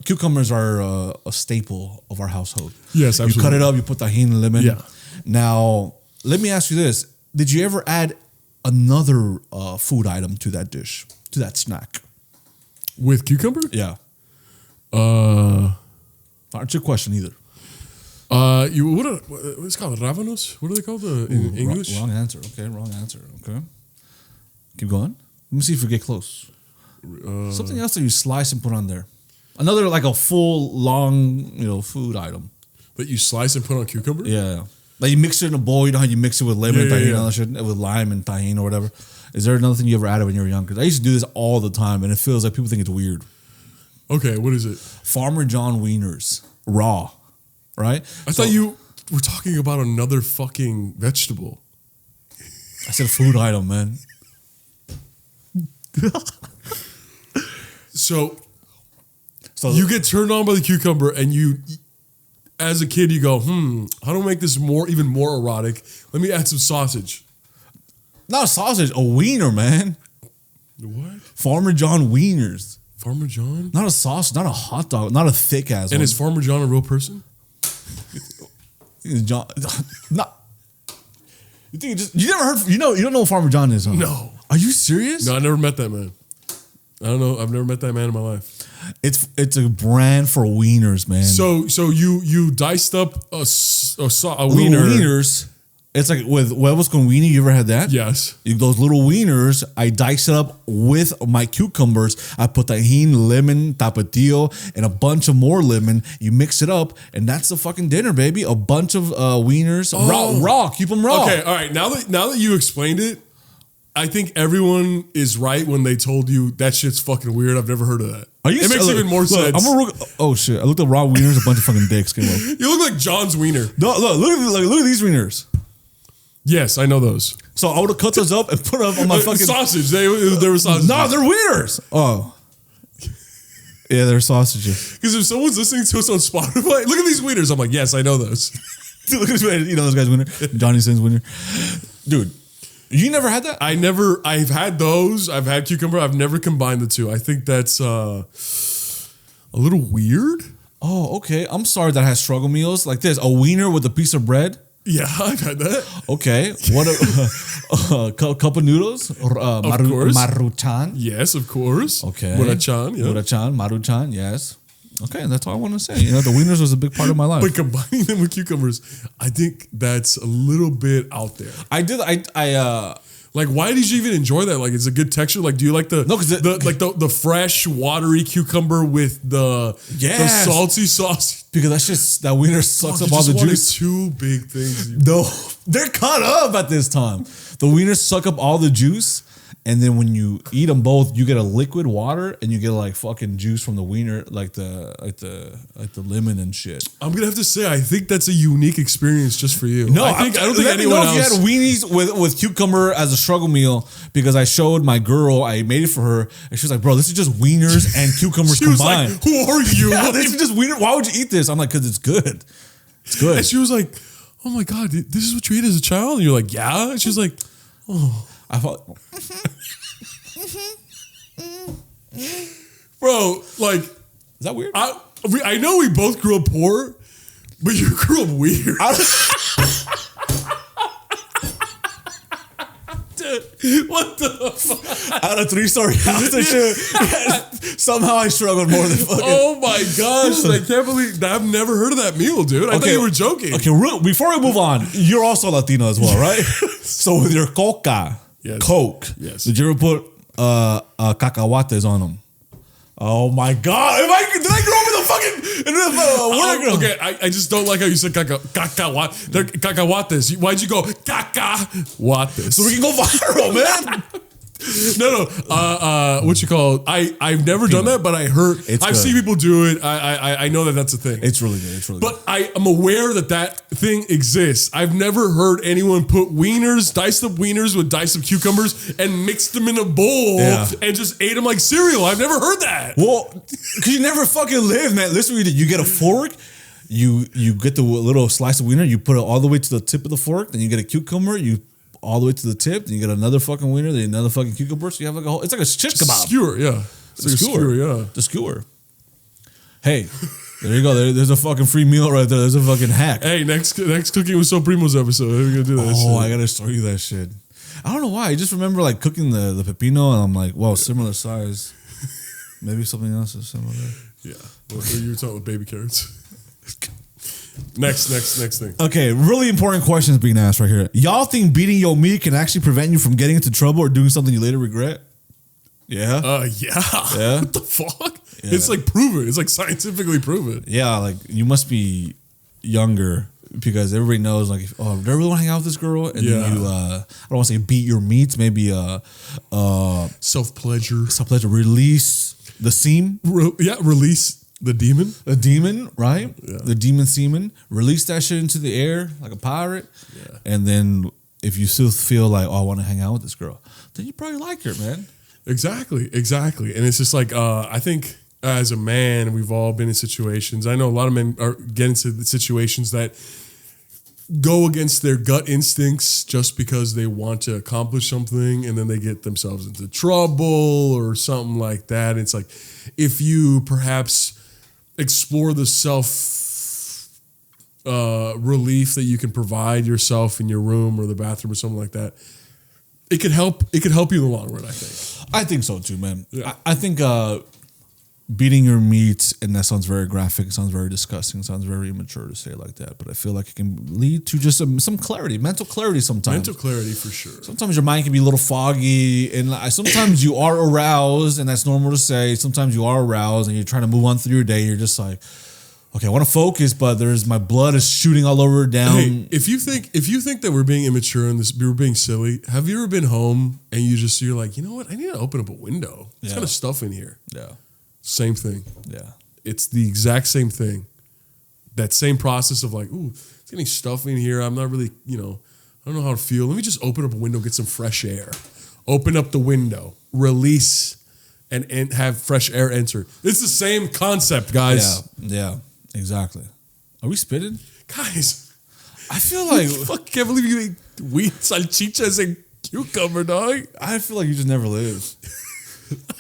cucumbers are a staple of our household. Yes, absolutely. You cut it up, you put tahini and lemon. Yeah. Now, let me ask you this. Did you ever add another food item to that dish, to that snack? With cucumber? Yeah. Not your question either. What's it called? Rábanos? What are they called in English? Wrong answer. Okay, wrong answer. Okay. Keep going. Let me see if we get close. Something else that you slice and put on there. Another like a full long, food item. That you slice and put on cucumber? Yeah. Like you mix it in a bowl, you know how you mix it with lemon, tahini, and all that shit, with lime and tahini or whatever. Is there another thing you ever added when you were young? Because I used to do this all the time and it feels like people think it's weird. Okay, what is it? Farmer John wieners. Raw. Right? I thought you were talking about another fucking vegetable. I said food item, man. So you get turned on by the cucumber and you, as a kid, you go, how do I make this even more erotic? Let me add some sausage. Not a sausage, a wiener, man. What? Farmer John wieners. Farmer John? Not a sausage, not a hot dog, not a thick ass And one. is Farmer John a real person? John, not. You think you never heard? You don't know who Farmer John is? Huh? No. Are you serious? No, I never met that man. I don't know. I've never met that man in my life. It's a brand for wieners, man. So you diced up a little wiener. wieners. It's like with huevos con wiener. You ever had that? Yes. Those little wieners, I dice it up with my cucumbers. I put tahini, lemon, tapatio, and a bunch of more lemon. You mix it up, and that's the fucking dinner, baby. A bunch of wieners, raw. Keep them raw. Okay, all right. Now that you explained it, I think everyone is right when they told you that shit's fucking weird. I've never heard of that. It makes even more sense. Oh shit! I looked at raw wieners. A bunch of fucking dicks came up. You look like John's wiener. No, look at these wieners. Yes, I know those. So I would have cut those up and put them on my fucking sausage. They were sausages. No, they're wieners. Oh, yeah, they're sausages. Because if someone's listening to us on Spotify, look at these wieners. I'm like, yes, I know those. Dude, look at this. You know those guys' wiener. Johnny Sins wiener. Dude, you never had that? I've had those. I've had cucumber. I've never combined the two. I think that's a little weird. Oh, okay. I'm sorry that has struggle meals like this. A wiener with a piece of bread. Yeah, I've had that. Okay. What a cup of noodles? course. Maruchan. Yes, of course. Okay. Murachan, yeah. Murachan, Maruchan, yes. Okay, that's all I want to say. You know, the wieners was a big part of my life. But combining them with cucumbers, I think that's a little bit out there. Like, why did you even enjoy that? Like, it's a good texture. Like, do you like the fresh, watery cucumber with the salty sauce? Because that wiener sucks up all the juice. Two big things. No, they're cut up at this time. The wieners suck up all the juice, and then when you eat them both, you get a liquid water, and you get like fucking juice from the wiener, like the lemon and shit. I'm gonna have to say, I think that's a unique experience just for you. No, I don't think let me anyone know else. if you had weenies with cucumber as a struggle meal, because I showed my girl, I made it for her, and she was like, "Bro, this is just wieners and cucumbers She was combined." like, "Who are you?" Yeah, this is just wiener. Why would you eat this? I'm like, "Cause it's good. It's good." And she was like, "Oh my god, this is what you ate as a child?" And you're like, "Yeah." And she's like, "Oh." I thought, bro, like, is that weird? I know we both grew up poor, but you grew up weird. Dude, what the fuck? Out of 3-story house and shit. Somehow I struggled more than fucking. Oh my gosh, I can't believe I've never heard of that meal, dude. I thought you were joking. Okay, before we move on, you're also Latino as well, right? So with your coca, Coke, did you ever put cacahuates on them? Oh my god! Did I grow up in the fucking? Okay, I just don't like how you said cacahuates. They're cacahuates. Why'd you go cacahuates? So we can go viral, man. No. What you call? I've never done that, but I heard. I've seen people do it. I know that that's a thing. It's really good. It's really good. But I am aware that thing exists. I've never heard anyone put diced up wieners with diced up cucumbers and mixed them in a bowl and just ate them like cereal. I've never heard that. Well, because you never fucking live, man. Listen, you get a fork. You get the little slice of wiener. You put it all the way to the tip of the fork. Then you get a cucumber. You all the way to the tip, then you get another fucking wiener, then another fucking cucumber. So you have like it's like a shish kebab. Skewer, yeah. It's like a skewer, yeah. The skewer. Hey, there you go. There's a fucking free meal right there. There's a fucking hack. Hey, next Cooking with So Primos episode. How are we gonna do that shit? I gotta show you that shit. I don't know why. I just remember like cooking the pepino, and I'm like, well, similar size. Maybe something else is similar. Yeah. Well, you were talking about baby carrots. Next thing. Okay, really important questions being asked right here. Y'all think beating your meat can actually prevent you from getting into trouble or doing something you later regret? Yeah. Yeah. What the fuck? Yeah. It's like proven. It's like scientifically proven. Yeah, like you must be younger because everybody knows like, do I really want to hang out with this girl? And then you, I don't want to say beat your meat, maybe self-pleasure. Self-pleasure. Release the seam. Release the demon. A demon, right? Yeah. The demon semen. Release that shit into the air like a pirate. Yeah. And then if you still feel like, I want to hang out with this girl, then you probably like her, man. Exactly. And it's just like, I think as a man, we've all been in situations. I know a lot of men are getting into the situations that go against their gut instincts just because they want to accomplish something, and then they get themselves into trouble or something like that. It's like, if you perhaps explore the self relief that you can provide yourself in your room or the bathroom or something like that, it could help you in the long run, I think. I think so too, man. Yeah. I think beating your meat, and that sounds very graphic, it sounds very disgusting, it sounds very immature to say it like that, but I feel like it can lead to just some clarity, mental clarity sometimes. Mental clarity for sure. Sometimes your mind can be a little foggy, and sometimes you are aroused, and that's normal to say. Sometimes you are aroused, and you're trying to move on through your day. You're just like, okay, I want to focus, but my blood is shooting all over down. Hey, if you think that we're being immature and we're being silly, have you ever been home and you're like, you know what? I need to open up a window. There's kind of stuff in here. Yeah. Same thing. Yeah. It's the exact same thing. That same process of like, ooh, it's getting stuff in here. I'm not really, I don't know how to feel. Let me just open up a window, get some fresh air. Open up the window, release, and have fresh air enter. It's the same concept, guys. Yeah, exactly. Are we spitting? Guys, I feel like... I can't believe you eat wheat, salchichas, and cucumber, dog. I feel like you just never lived.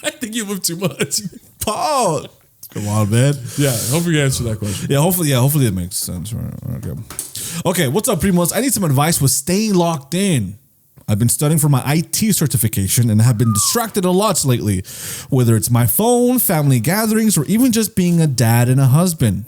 I think you live too much. Paul, Come on, man. Yeah, hopefully you answer that question. Hopefully it makes sense. Right. Okay, what's up, Primos? I need some advice with staying locked in. I've been studying for my IT certification and have been distracted a lot lately, whether it's my phone, family gatherings, or even just being a dad and a husband.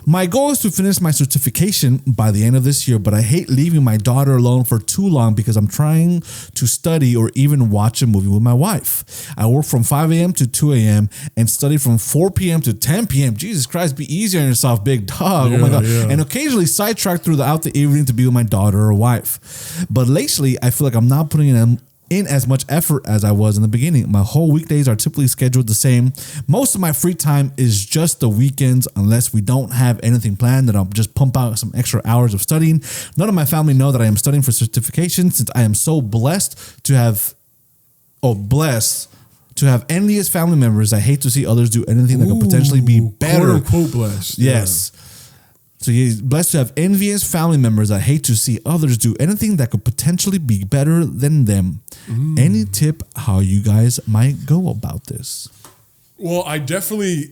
My goal is to finish my certification by the end of this year, but I hate leaving my daughter alone for too long because I'm trying to study or even watch a movie with my wife. I work from 5 a.m. to 2 a.m. and study from 4 p.m. to 10 p.m. Jesus Christ, be easy on yourself, big dog. Oh my God. Yeah. And occasionally sidetrack throughout the evening to be with my daughter or wife. But lately, I feel like I'm not putting in as much effort as I was in the beginning. My whole weekdays are typically scheduled the same. Most of my free time is just the weekends, unless we don't have anything planned, that I'll just pump out some extra hours of studying. None of my family know that I am studying for certification, since I am so blessed to have envious family members. I hate to see others do anything that could potentially be better. Quote unquote blessed. Yes. So he's blessed to have envious family members. I hate to see others do anything that could potentially be better than them. Any tip how you guys might go about this? Well, I definitely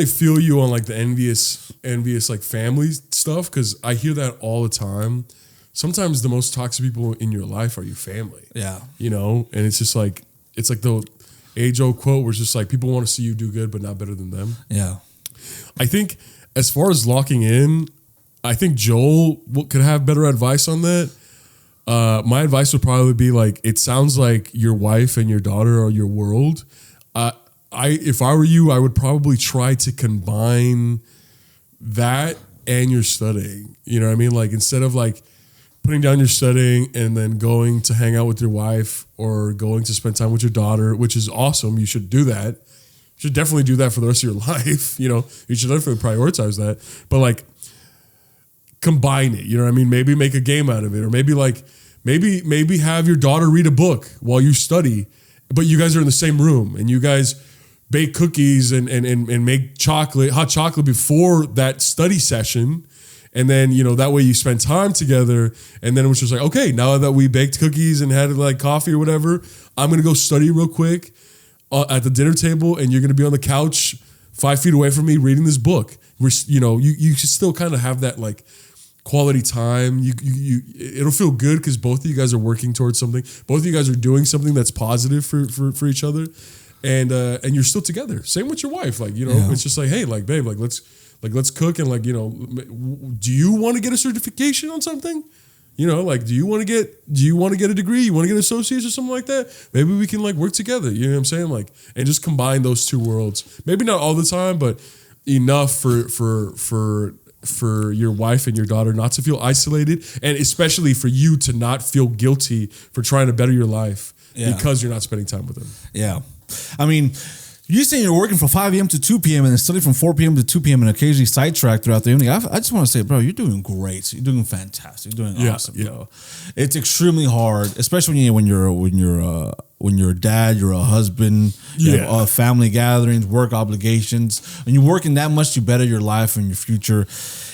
feel you on like the envious like family stuff, because I hear that all the time. Sometimes the most toxic people in your life are your family. Yeah. You know, and it's like the age-old quote where it's just like people want to see you do good, but not better than them. Yeah. I think as far as locking in, I think Joel could have better advice on that. My advice would probably be like, it sounds like your wife and your daughter are your world. If I were you, I would probably try to combine that and your studying. You know what I mean? Like, instead of like putting down your studying and then going to hang out with your wife or going to spend time with your daughter, which is awesome. You should do that. You should definitely do that for the rest of your life. You know, you should definitely prioritize that. But like, combine it. You know what I mean? Maybe make a game out of it, or maybe have your daughter read a book while you study, but you guys are in the same room and you guys bake cookies and make hot chocolate before that study session. And then, you know, that way you spend time together. And then it was just like, okay, now that we baked cookies and had like coffee or whatever, I'm going to go study real quick at the dinner table. And you're going to be on the couch 5 feet away from me reading this book. You should still kind of have that like quality time. It'll feel good because both of you guys are working towards something. Both of you guys are doing something that's positive for each other. And you're still together. Same with your wife. Like, you know, It's just like, hey, like, babe, let's cook, and like, you know, do you want to get a certification on something? You know, like, do you want to get a degree? You want to get associates or something like that? Maybe we can like work together. You know what I'm saying? Like, and just combine those two worlds. Maybe not all the time, but enough for your wife and your daughter not to feel isolated, and especially for you to not feel guilty for trying to better your life because you're not spending time with them. Yeah. I mean, you're saying you're working from 5 a.m. to 2 p.m. and then studying from 4 p.m. to 2 p.m. and occasionally sidetrack throughout the evening. I just want to say, bro, you're doing great. You're doing fantastic. You're doing awesome, bro. It's extremely hard, especially when you're a dad, you're a husband, you have family gatherings, work obligations, and you're working that much to better your life and your future.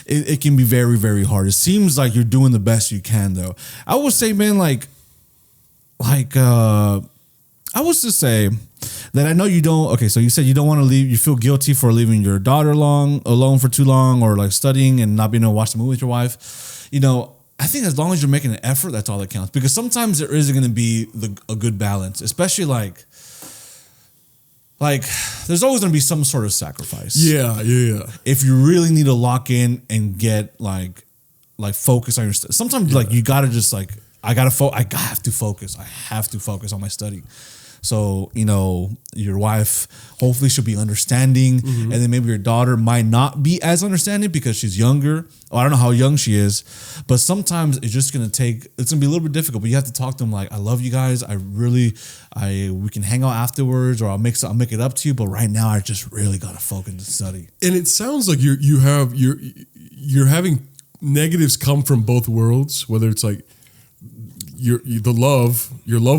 It can be very, very hard. It seems like you're doing the best you can, though. I would say, man, I was to say that I know you don't. Okay, so you said you don't want to leave. You feel guilty for leaving your daughter alone for too long, or like studying and not being able to watch the movie with your wife. You know, I think as long as you're making an effort, that's all that counts. Because sometimes there isn't going to be a good balance, especially like there's always going to be some sort of sacrifice. Yeah. If you really need to lock in and get like focus on your study, sometimes like you gotta just like I have to focus. I have to focus on my study. So, you know, your wife hopefully should be understanding, and then maybe your daughter might not be as understanding because she's younger. Or I don't know how young she is, but sometimes it's just gonna be a little bit difficult. But you have to talk to them like, I love you guys. We can hang out afterwards, or I'll make it up to you. But right now, I just really gotta focus and study. And it sounds like you're having negatives come from both worlds, whether it's like your love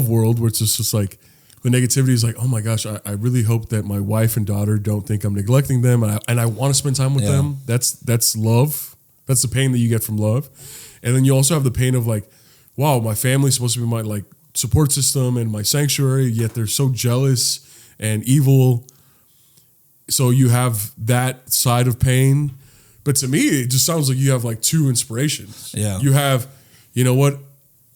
world, where it's just like the negativity is like, oh my gosh, I really hope that my wife and daughter don't think I'm neglecting them, and I want to spend time with them. That's love. That's the pain that you get from love. And then you also have the pain of like, wow, my family's supposed to be my like support system and my sanctuary, yet they're so jealous and evil. So you have that side of pain. But to me, it just sounds like you have like two inspirations. Yeah. You have, you know what?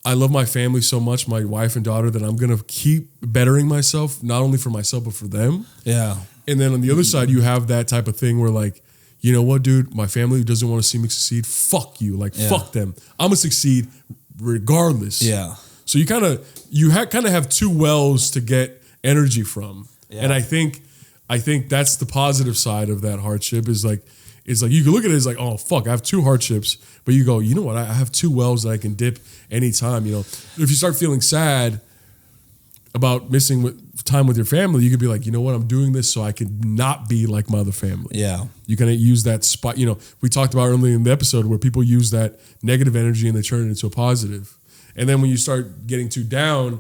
I love my family so much, my wife and daughter, that I'm going to keep bettering myself, not only for myself, but for them. Yeah. And then on the other side, you have that type of thing where like, you know what, dude, my family doesn't want to see me succeed. Fuck you. Like, fuck them. I'm going to succeed regardless. Yeah. So you kind of have two wells to get energy from. Yeah. And I think that's the positive side of that hardship is like you can look at it as like, oh fuck, I have two hardships, but you go, you know what, I have two wells that I can dip anytime. You know, if you start feeling sad about missing time with your family, you could be like, you know what, I'm doing this so I can not be like my other family. Yeah. You can use that spot. You know, we talked about earlier in the episode where people use that negative energy and they turn it into a positive. And then when you start getting too down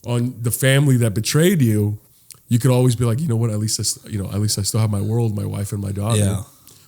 on the family that betrayed you, you could always be like, you know what, at least I still have my world, my wife and my daughter. Yeah.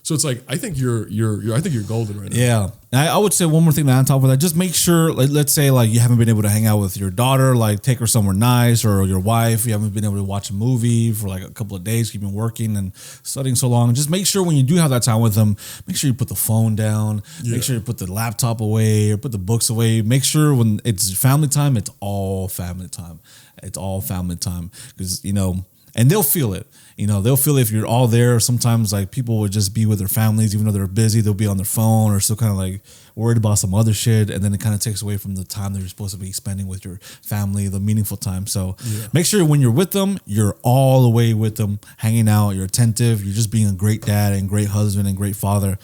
So it's like I think you're golden right now. Yeah. I would say one more thing on top of that. Just make sure, like, let's say like you haven't been able to hang out with your daughter, like take her somewhere nice, or your wife, you haven't been able to watch a movie for like a couple of days, you've been working and studying so long. Just make sure when you do have that time with them, make sure you put the phone down, make sure you put the laptop away or put the books away. Make sure when it's family time, it's all family time. It's all family time. Because, you know, and they'll feel it. You know, they'll feel it if you're all there. Sometimes like people would just be with their families, even though they're busy, they'll be on their phone or still kind of like worried about some other shit. And then it kind of takes away from the time that you're supposed to be spending with your family, the meaningful time. So make sure when you're with them, you're all the way with them, hanging out, you're attentive, you're just being a great dad and great husband and great father.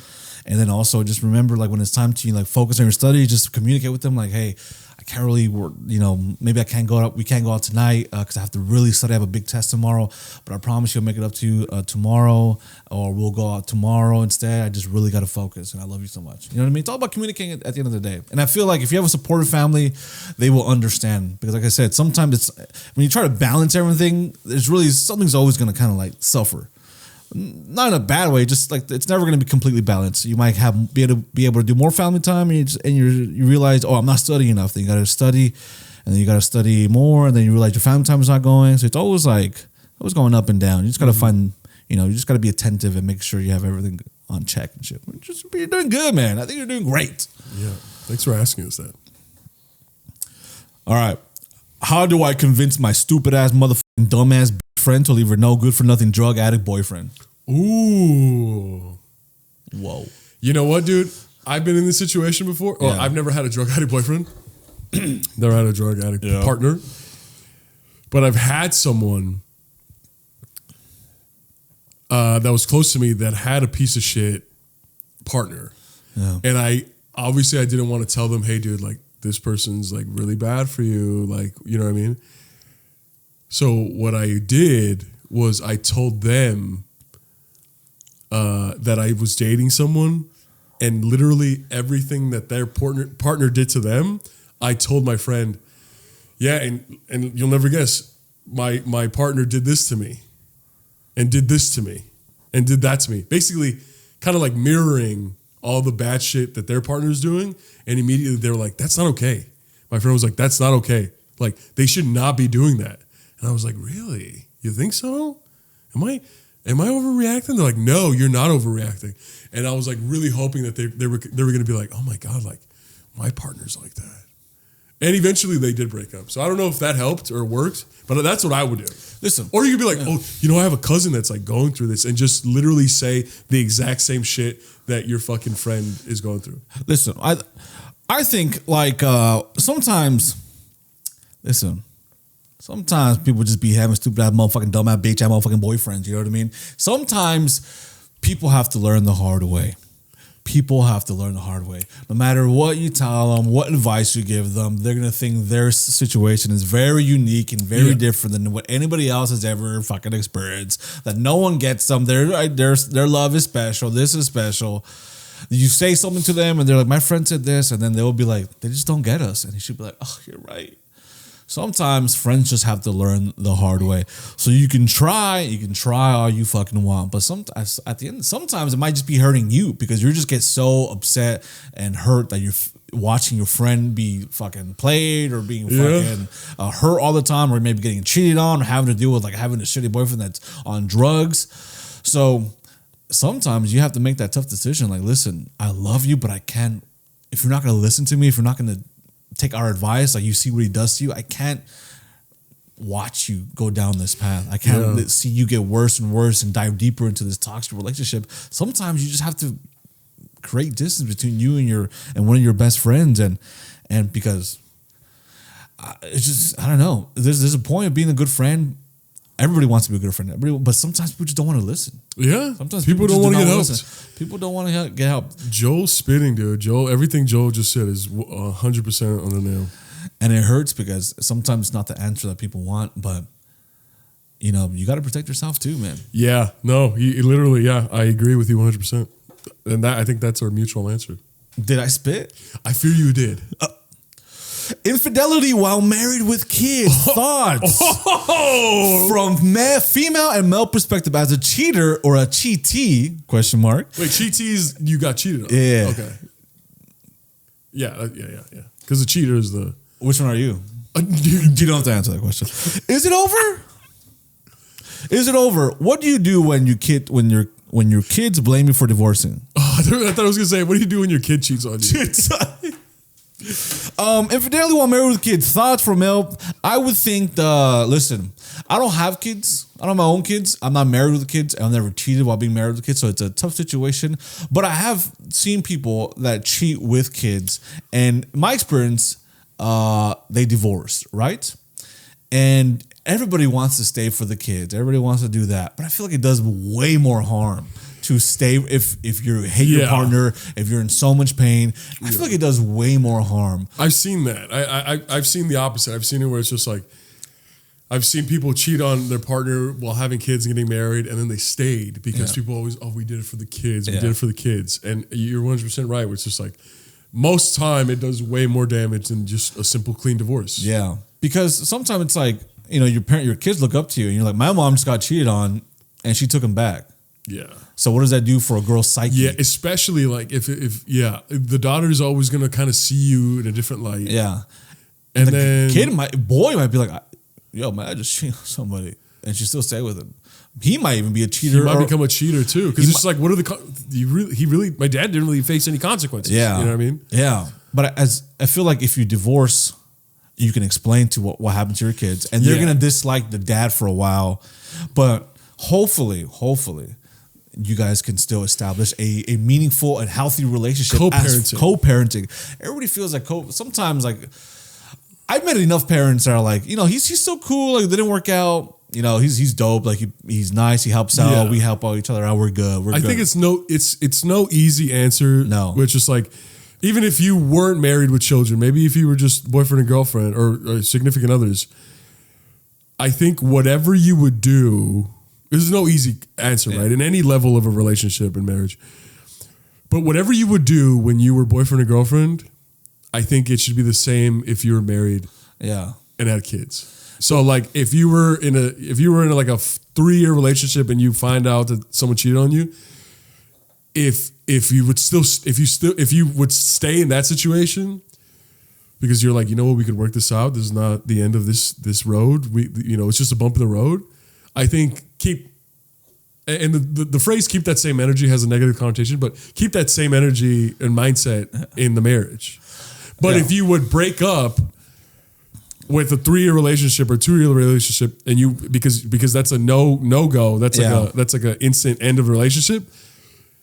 And then also just remember, like when it's time to like focus on your study, just communicate with them like, hey, I can't really work, you know, maybe we can't go out tonight because I have to really study. I have a big test tomorrow, but I promise you'll make it up to you tomorrow, or we'll go out tomorrow instead. I just really got to focus and I love you so much. You know what I mean? It's all about communicating at the end of the day. And I feel like if you have a supportive family, they will understand, because like I said, sometimes it's when you try to balance everything, there's really something's always going to kind of like suffer. Not in a bad way, just like it's never going to be completely balanced. You might be able to do more family time, and you realize, oh, I'm not studying enough. Then you got to study, and then you got to study more, and then you realize your family time is not going. So it's always going up and down. You just got to find, you know, you just got to be attentive and make sure you have everything on check and shit. You're doing good, man. I think you're doing great. Yeah, thanks for asking us that. All right, how do I convince my stupid ass motherfucking dumbass friend to leave her no good for nothing drug addict boyfriend? Ooh. Whoa. You know what, dude? I've been in this situation before. Oh, I've never had a drug addict boyfriend. Never had a drug addict partner. But I've had someone that was close to me that had a piece of shit partner. Yeah. And I didn't want to tell them, hey, dude, like this person's like really bad for you. Like, you know what I mean? So what I did was I told them that I was dating someone, and literally everything that their partner did to them, I told my friend, yeah, and you'll never guess, my partner did this to me, and did this to me, and did that to me. Basically, kind of like mirroring all the bad shit that their partner's doing, and immediately they were like, that's not okay. My friend was like, that's not okay. Like, they should not be doing that. And I was like, really? You think so? Am I overreacting? They're like, no, you're not overreacting. And I was like really hoping that they were going to be like, oh my God, like my partner's like that. And eventually they did break up. So I don't know if that helped or worked, but that's what I would do. Listen. Or you could be like, oh, you know, I have a cousin that's like going through this, and just literally say the exact same shit that your fucking friend is going through. Listen, I think like sometimes people just be having stupid ass motherfucking dumb ass bitch ass motherfucking boyfriends. You know what I mean? Sometimes people have to learn the hard way. People have to learn the hard way. No matter what you tell them, what advice you give them, they're gonna think their situation is very unique and very different than what anybody else has ever fucking experienced. That no one gets them. Their love is special. This is special. You say something to them and they're like, my friend said this, and then they'll be like, they just don't get us. And he should be like, oh, you're right. Sometimes friends just have to learn the hard way. So you can try all you fucking want, but sometimes at the end, sometimes it might just be hurting you, because you just get so upset and hurt that you're watching your friend be fucking played or being fucking hurt all the time, or maybe getting cheated on, or having to deal with like having a shitty boyfriend that's on drugs. So sometimes you have to make that tough decision. Like, listen, I love you, but I can't. If you're not going to listen to me, if you're not going to take our advice, like you see what he does to you, I can't watch you go down this path. I can't see you get worse and worse and dive deeper into this toxic relationship. Sometimes you just have to create distance between you and one of your best friends, and because it's just, I don't know. There's a point of being a good friend. Everybody wants to be a good friend, but sometimes people just don't want to listen. Yeah, sometimes people don't want to get helped. Listen. People don't want to get help. Joel's spitting, dude. Everything Joel just said is 100% on the nail. And it hurts because sometimes it's not the answer that people want, but you got to protect yourself too, man. Yeah, no, he literally, yeah, I agree with you 100%. And I think that's our mutual answer. Did I spit? I fear you did. Infidelity while married with kids. Thoughts from female and male perspective as a cheater or a cheatee? Question mark. Wait, cheatees, you got cheated on? Yeah. Okay. Yeah. Because the cheater is the. Which one are you? You don't have to answer that question. Is it over? Is it over? What do you do when your kids blame you for divorcing? Oh, I thought I was gonna say, what do you do when your kid cheats on you? Infidelity while married with kids. Thoughts from male. I would think listen, I don't have kids. I don't have my own kids. I'm not married with kids. I've never cheated while being married with kids, so it's a tough situation. But I have seen people that cheat with kids, and in my experience, they divorced, right? And everybody wants to stay for the kids. Everybody wants to do that. But I feel like it does way more harm to stay if you hate your partner, if you're in so much pain. I feel like it does way more harm. I've seen that. I've seen the opposite. I've seen it where it's just like, I've seen people cheat on their partner while having kids and getting married, and then they stayed because people always, we did it for the kids. We did it for the kids. And you're 100% right. Where it's just like, most time it does way more damage than just a simple clean divorce. Yeah. Because sometimes it's like, your kids look up to you and you're like, my mom just got cheated on and she took him back. Yeah. So what does that do for a girl's psyche? Yeah, especially like if the daughter's always gonna kind of see you in a different light. Yeah. And the boy might be like, yo, man, I just cheated on somebody, and she still stay with him. He might even be a cheater. He might become a cheater too, because it's just like, what are my dad didn't really face any consequences. Yeah. You know what I mean? Yeah. But I feel like if you divorce, you can explain to what happened to your kids, and they're gonna dislike the dad for a while, but hopefully you guys can still establish a meaningful and healthy relationship. Co-parenting. Everybody feels like sometimes, like, I've met enough parents that are like, he's so cool. Like, they didn't work out. He's dope. Like, he's nice. He helps out. Yeah. We help out each other out. We're good. I think it's no easy answer. No. Which is like, even if you weren't married with children, maybe if you were just boyfriend and girlfriend or significant others, I think whatever you would do, there's no easy answer, right? In any level of a relationship and marriage. But whatever you would do when you were boyfriend and girlfriend, I think it should be the same if you were married and had kids. So like if you were in like a 3-year relationship and you find out that someone cheated on you, if you would stay in that situation because you're like, we could work this out. This is not the end of this road. It's just a bump in the road. I think and the phrase "keep that same energy" has a negative connotation, but keep that same energy and mindset in the marriage. But if you would break up with a 3-year relationship or 2-year relationship, and you because that's a no go, that's like an instant end of a relationship.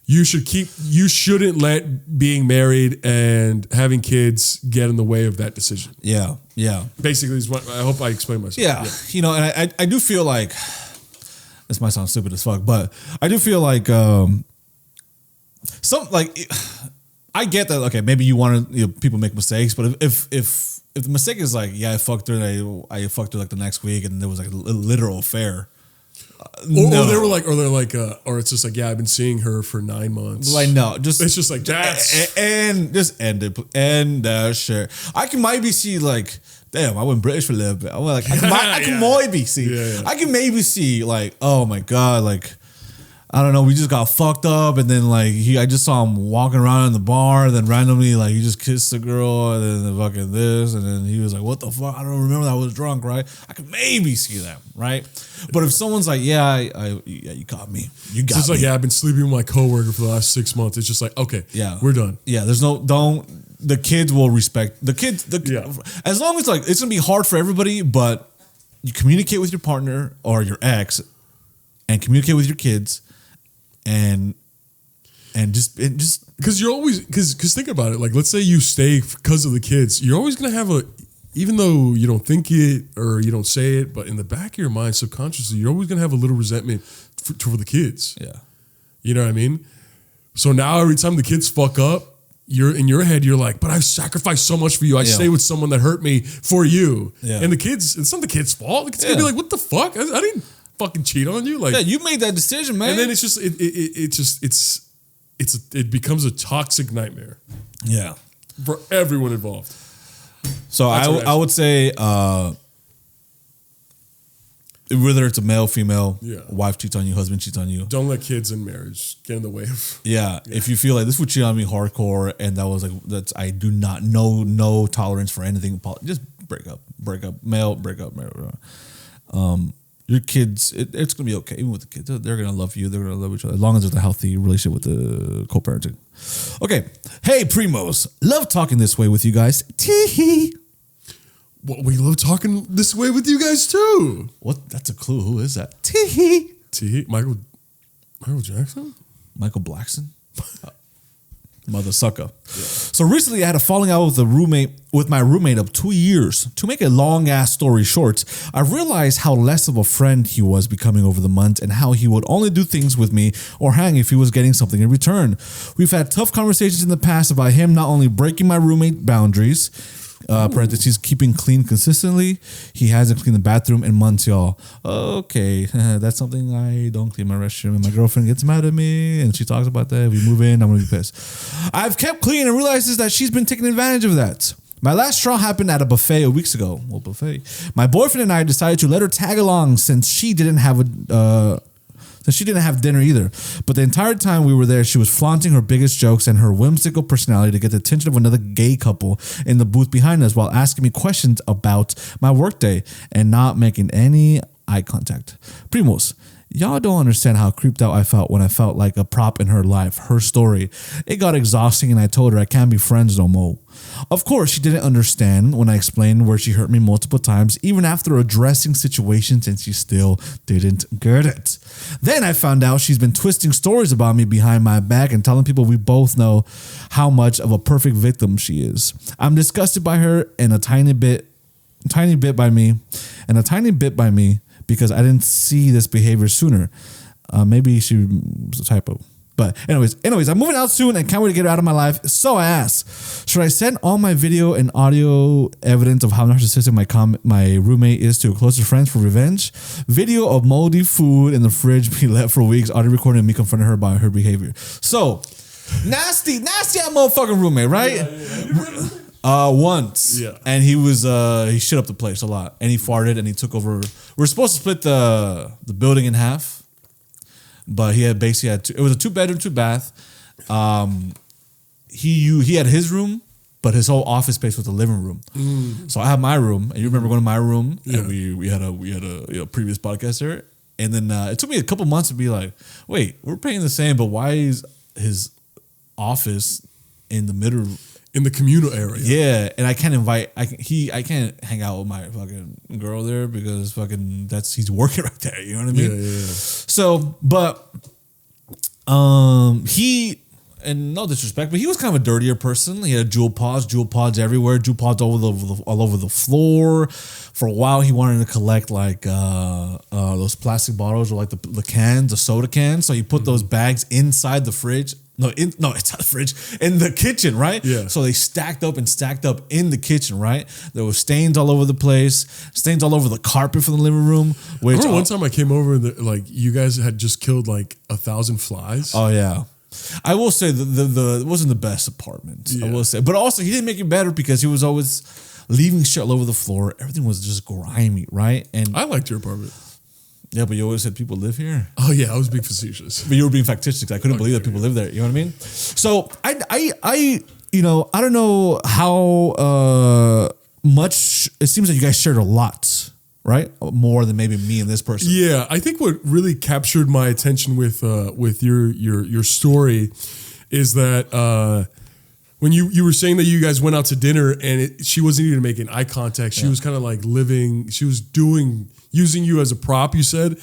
You shouldn't let being married and having kids get in the way of that decision. Yeah. Basically, is what I hope I explained myself. Yeah. And I do feel like, this might sound stupid as fuck, but I do feel like I get that. Okay, maybe you want to, people make mistakes, but if the mistake is like, I fucked her, and I fucked her like the next week, and there was like a literal affair. Or it's just like, I've been seeing her for 9 months. Like, no, it's just like that's and just end it, end that shit. I can maybe see like, damn, I went British for a little bit. I was like, I can maybe see like, oh my god, like, I don't know. We just got fucked up, and then like I just saw him walking around in the bar. And then randomly, like he just kissed the girl, and then the fucking this, and then he was like, "What the fuck? I don't remember that I was drunk, right?" I could maybe see that, right? But if someone's like, "Yeah, yeah, you got me, you got It's me," like, yeah, I've been sleeping with my coworker for the last 6 months. It's just like, okay, yeah, we're done. Yeah, there's no don't. The kids will respect the kids. As long as like it's gonna be hard for everybody, but you communicate with your partner or your ex, and communicate with your kids. And just because you're always because think about it, like let's say you stay because of the kids, you're always gonna have even though you don't think it or you don't say it, but in the back of your mind subconsciously you're always gonna have a little resentment for the kids. Yeah, you know what I mean. So now every time the kids fuck up, you're in your head, you're like, but I've sacrificed so much for you. I stay with someone that hurt me for you. Yeah. And the kids, it's not the kids' fault. The kids gonna be like, what the fuck? I didn't fucking cheat on you. Like, yeah, you made that decision, man. And then it's just it becomes a toxic nightmare. Yeah, for everyone involved. So I would say whether it's a male, female, wife cheats on you, husband cheats on you. Don't let kids in marriage get in the way of. Yeah, if you feel like this would cheat on me hardcore, and that was like I do not no tolerance for anything. Just break up, male, break up, marriage. Your kids, it's gonna be okay. Even with the kids, they're gonna love you. They're gonna love each other as long as there's a healthy relationship with the co-parenting. Okay, hey Primos, love talking this way with you guys. Tee. Well, we love talking this way with you guys too. What? That's a clue. Who is that? Tee. Michael Jackson? Michael Blackson? Mother sucker. Yeah. So recently I had a falling out with my roommate of 2 years. To make a long ass story short, I realized how less of a friend he was becoming over the months and how he would only do things with me or hang if he was getting something in return. We've had tough conversations in the past about him not only breaking my roommate boundaries, parentheses, keeping clean consistently. He hasn't cleaned the bathroom in months, y'all. Okay, that's something I don't clean my restroom, and my girlfriend gets mad at me, and she talks about that. If we move in, I'm gonna be pissed. I've kept clean and realizes that she's been taking advantage of that. My last straw happened at a buffet a weeks ago. Well, buffet. My boyfriend and I decided to let her tag along since she didn't have dinner either. But the entire time we were there, she was flaunting her biggest jokes and her whimsical personality to get the attention of another gay couple in the booth behind us while asking me questions about my workday and not making any eye contact. Primos, y'all don't understand how creeped out I felt when I felt like a prop in her life, her story. It got exhausting and I told her I can't be friends no more. Of course, she didn't understand when I explained where she hurt me multiple times, even after addressing situations, and she still didn't get it. Then I found out she's been twisting stories about me behind my back and telling people we both know how much of a perfect victim she is. I'm disgusted by her and a tiny bit by me because I didn't see this behavior sooner. Maybe she was a typo. But anyways, I'm moving out soon and can't wait to get her out of my life. So I asked, should I send all my video and audio evidence of how narcissistic my roommate is to closer friends for revenge? Video of moldy food in the fridge being left for weeks, audio recording of me confronting her about her behavior. So, nasty ass motherfucking roommate, right? Once. Yeah. And he was he shit up the place a lot. And he farted and he took over. We're supposed to split the building in half. But he had it was a 2-bedroom, 2-bath. He had his room, but his whole office space was the living room. So I had my room, and you remember going to my room, and we had a previous podcast there. And then it took me a couple months to be like, wait, we're paying the same, but why is his office in the middle? In the communal area. Yeah, and I can't I can't hang out with my fucking girl there because he's working right there, you know what I mean? Yeah. So, but he, and no disrespect, but he was kind of a dirtier person. He had jewel pods everywhere, jewel pods all over the floor. For a while, he wanted to collect like those plastic bottles or like the cans, the soda cans. So he put those bags inside the fridge. It's not the fridge, in the kitchen, right? Yeah. So they stacked up in the kitchen, right? There was stains all over the place, stains all over the carpet from the living room. I remember one time I came over and you guys had just killed like 1,000 flies. Oh yeah. I will say the it wasn't the best apartment. Yeah. I will say, but also he didn't make it better because he was always leaving shit all over the floor. Everything was just grimy, right? And I liked your apartment. Yeah, but you always said people live here. Oh yeah, I was being facetious. But you were being facetious. I couldn't believe that people live there. You know what I mean? So I don't know how much it seems like you guys shared a lot, right? More than maybe me and this person. Yeah, I think what really captured my attention with your story is that when you were saying that you guys went out to dinner and she wasn't even making eye contact. She was kind of like she was using you as a prop. You said,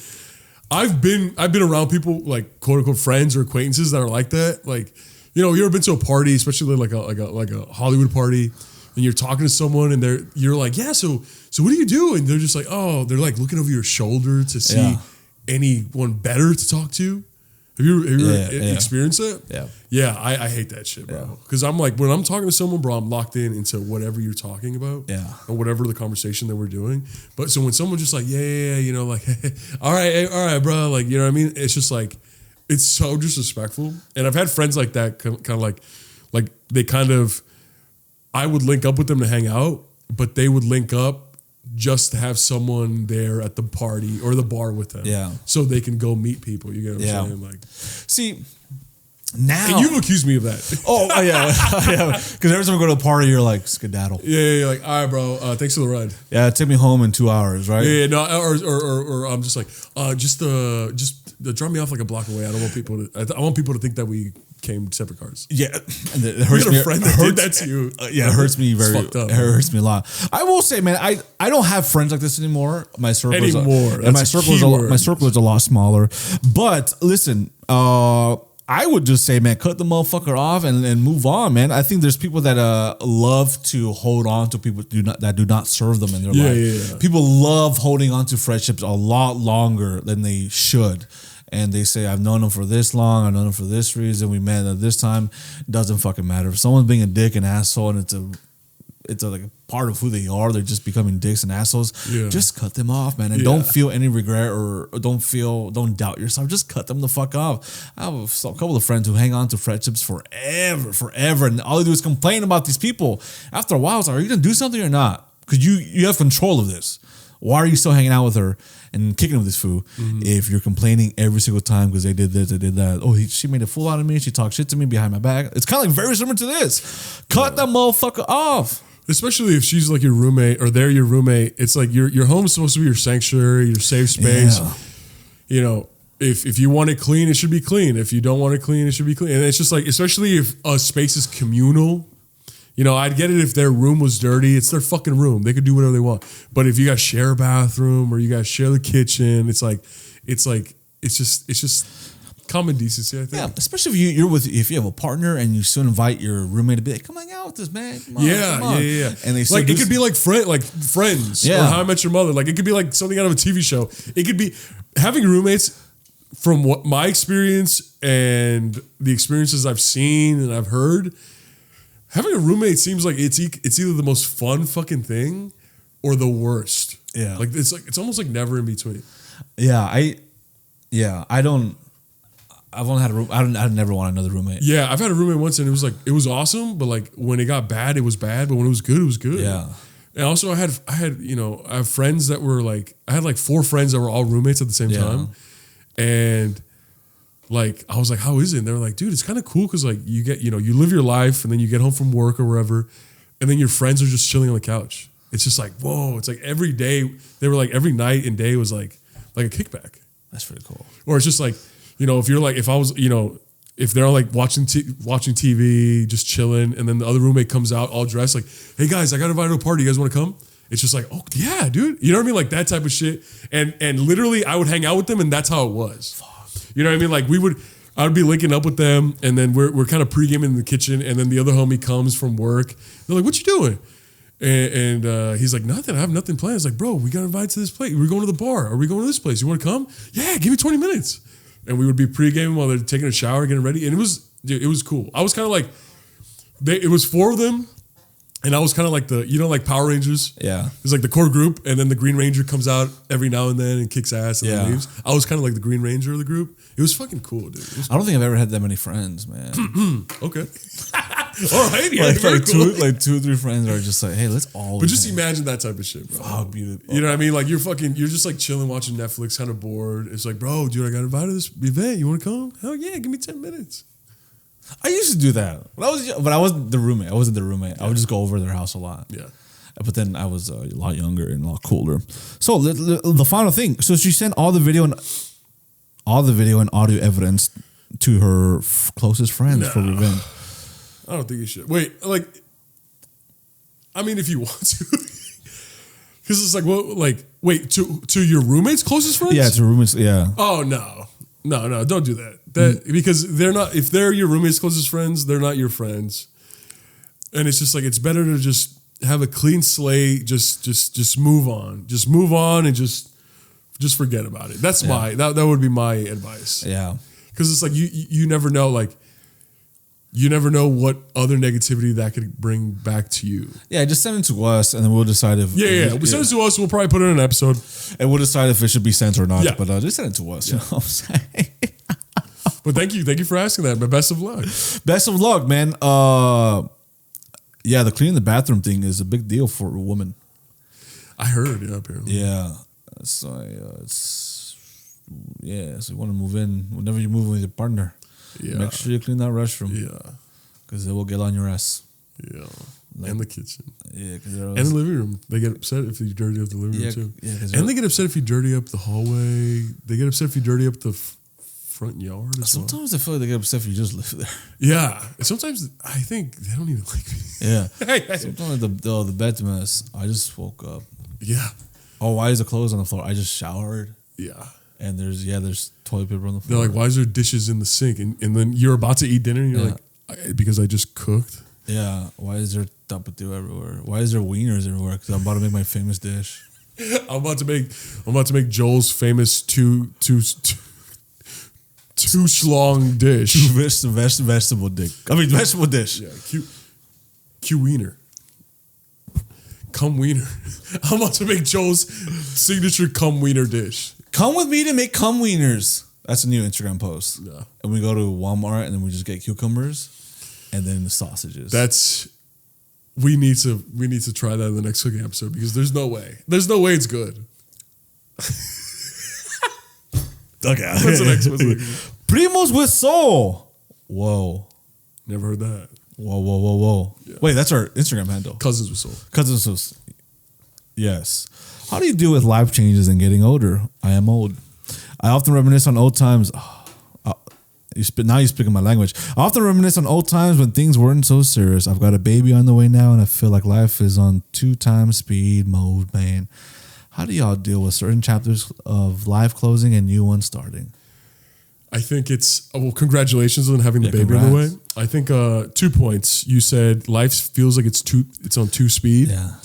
I've been around people like quote unquote friends or acquaintances that are like that. Like, you ever been to a party, especially like a Hollywood party, and you're talking to someone and you're like, yeah, so what do you do? And they're just like, oh, they're like looking over your shoulder to see anyone better to talk to. Have you ever experienced that? Yeah. Yeah, I hate that shit, bro. Because I'm like, when I'm talking to someone, bro, I'm locked into whatever you're talking about. Yeah. Or whatever the conversation that we're doing. But so when someone's just like, like, all right, bro. Like, you know what I mean? It's just like, it's so disrespectful. And I've had friends like that, kind of like they kind of, I would link up with them to hang out, but they would link up just to have someone there at the party or the bar with them. Yeah. So they can go meet people. You get what I'm saying? Like, see, now. and you've accused me of that. Oh, yeah. Because every time we go to a party, you're like, skedaddle. Yeah, you're like, all right, bro, thanks for the ride. Yeah, take me home in 2 hours, right? Yeah, no, or I'm just like, just drop me off like a block away. I don't want people to, I want people to think that we came separate cars. Yeah, and it We hurts had me. a friend that did that to you. Yeah, it hurts me It's fucked up, it hurts me a lot. I will say, man, I don't have friends like this anymore. My circle my circle is a lot smaller. But listen, I would just say, man, cut the motherfucker off and move on, man. I think there's people that love to hold on to people that do not serve them in their life. Yeah. People love holding on to friendships a lot longer than they should. And they say, I've known them for this long. I've known them for this reason. We met at this time. Doesn't fucking matter. If someone's being a dick and asshole and it's a like a part of who they are, they're just becoming dicks and assholes. Yeah. Just cut them off, man. And don't feel any regret or don't doubt yourself. Just cut them the fuck off. I have a couple of friends who hang on to friendships forever. And all they do is complain about these people. After a while, it's like, are you going to do something or not? Because you have control of this. Why are you still hanging out with her and kicking with this fool if you're complaining every single time because they did this, they did that? Oh, she made a fool out of me. She talked shit to me behind my back. It's kind of like very similar to this. Cut that motherfucker off. Especially if she's like your roommate or they're your roommate. It's like your home's supposed to be your sanctuary, your safe space. Yeah. If you want it clean, it should be clean. If you don't want it clean, it should be clean. And it's just like, especially if a space is communal. I'd get it if their room was dirty. It's their fucking room. They could do whatever they want. But if you guys share a bathroom or you guys share the kitchen, it's just common decency, I think. Yeah, especially if you have a partner and you still invite your roommate to be like, come hang out with us, man. Come on. Yeah. And they like it could be like Friends or How I Met Your Mother. Like it could be like something out of a TV show. It could be having roommates. From what my experience and the experiences I've seen and I've heard. Having a roommate seems like it's either the most fun fucking thing or the worst. Yeah. Like it's almost like never in between. I've only had a room. I never want another roommate. Yeah, I've had a roommate once and it was awesome, but like when it got bad, it was bad, but when it was good, it was good. Yeah. And also I have friends that were like, I had like 4 friends that were all roommates at the same time. And like, I was like, how is it? And they were like, dude, it's kind of cool because like you get, you live your life and then you get home from work or wherever, and then your friends are just chilling on the couch. It's just like, whoa, it's like every day, they were like every night and day was like a kickback. That's pretty cool. Or it's just like, if you're like, if I was, if they're like watching TV, just chilling, and then the other roommate comes out all dressed like, hey guys, I got invited to a party. You guys want to come? It's just like, oh yeah, dude. You know what I mean? Like that type of shit. And literally I would hang out with them and that's how it was. You know what I mean? Like I would be linking up with them and then we're kind of pre-gaming in the kitchen and then the other homie comes from work. They're like, what you doing? And he's like, nothing. I have nothing planned. It's like, bro, we got invited to this place. We're going to the bar. Are we going to this place? You want to come? Yeah, give me 20 minutes. And we would be pre-gaming while they're taking a shower, getting ready. And it was cool. I was kind of like, it was 4 of them. And I was kind of like like Power Rangers. Yeah. It's like the core group, and then the Green Ranger comes out every now and then and kicks ass and then leaves. I was kind of like the Green Ranger of the group. It was fucking cool, dude. I don't think I've ever had that many friends, man. Okay. All right, yeah, like, very cool. two or three friends are just like, hey, let's all. But just imagine that type of shit, bro. Oh, beautiful. You know what I mean? Like you're just like chilling, watching Netflix, kind of bored. It's like, bro, dude, I got invited to this event. You want to come? Hell yeah, give me 10 minutes. I used to do that when I wasn't the roommate. I wasn't the roommate. I would just go over to their house a lot. Yeah. But then I was a lot younger and a lot cooler. So the final thing. So she sent all the video and audio evidence to her closest friends for revenge. I don't think you should. Wait, like, I mean, if you want to, because it's like, what, like, wait, to your roommate's closest friends? Yeah, to roommates. Yeah. Oh no, don't do that. Because they're not. If they're your roommate's closest friends, they're not your friends. And it's just like it's better to just have a clean slate. Just move on. Just move on and just forget about it. That's that would be my advice. Yeah. Because it's like you never know, like you never know what other negativity that could bring back to you. Yeah, just send it to us and then we'll decide if Send it to us. We'll probably put it in an episode and we'll decide if it should be sent or not. Yeah. But just send it to us. You know what I'm saying? But thank you for asking that. But best of luck. Best of luck, man. The cleaning the bathroom thing is a big deal for a woman. I heard, yeah, apparently. Yeah. So you want to move in whenever you move with your partner. Yeah. Make sure you clean that restroom. Yeah. Because it will get on your ass. Yeah. And the kitchen. Yeah. And the living room. They get upset if you dirty up the living room too. Yeah, and they get upset if you dirty up the hallway. They get upset if you dirty up the front yard as well. Sometimes I feel like they get upset if you just live there. Yeah. Sometimes I think they don't even like me. Yeah. Sometimes the bed's a mess. I just woke up. Yeah. Oh, why is the clothes on the floor? I just showered. Yeah. And there's toilet paper on the They're floor. like, why is there dishes in the sink? And then you're about to eat dinner and you're like, because I just cooked. Yeah. Why is there tapatio everywhere? Why is there wieners everywhere? Because I'm about to make my famous dish. I'm about to make Joel's famous two schlong dish. Vegetable dish. Yeah, Q wiener. Cum wiener. I'm about to make Joel's signature cum wiener dish. Come with me to make cum wieners. That's a new Instagram post. Yeah. And we go to Walmart and then we just get cucumbers and then the sausages. We need to try that in the next cooking episode because there's no way it's good. Okay. What's the next one? Primos with soul. Whoa. Never heard that. Whoa. Yeah. Wait, that's our Instagram handle. Cousins with soul. Cousins with soul. Yes. How do you deal with life changes and getting older? I am old. I often reminisce on old times. Now you're speaking my language. I often reminisce on old times when things weren't so serious. I've got a baby on the way now, and I feel like life is on 2x speed mode, man. How do y'all deal with certain chapters of life closing and new ones starting? I think congratulations on having the baby on the way. I think 2 points. You said life feels like it's on 2 speed. Yeah.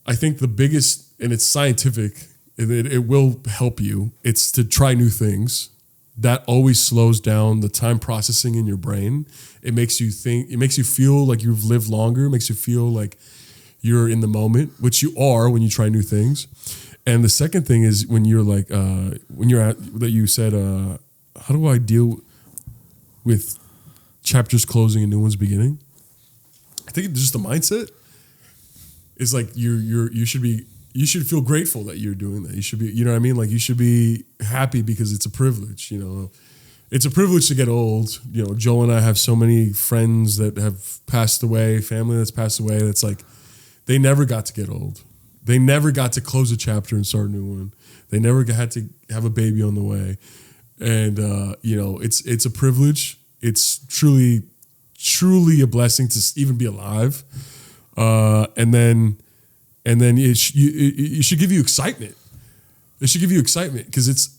I think the biggest, and it's scientific, it will help you. It's to try new things. That always slows down the time processing in your brain. It makes you think, it makes you feel like you've lived longer. It makes you feel like you're in the moment, which you are when you try new things. And the second thing is when you're like, you said, how do I deal with chapters closing and new ones beginning? I think it's just the mindset. It's like you should feel grateful that you're doing that. You should be, you know what I mean? Like you should be happy because it's a privilege, you know. It's a privilege to get old. You know, Joel and I have so many friends that have passed away, family that's passed away. That's like, they never got to get old. They never got to close a chapter and start a new one. They never had to have a baby on the way. And, you know, it's a privilege. It's truly a blessing to even be alive. And then it should give you excitement. It should give you excitement because it's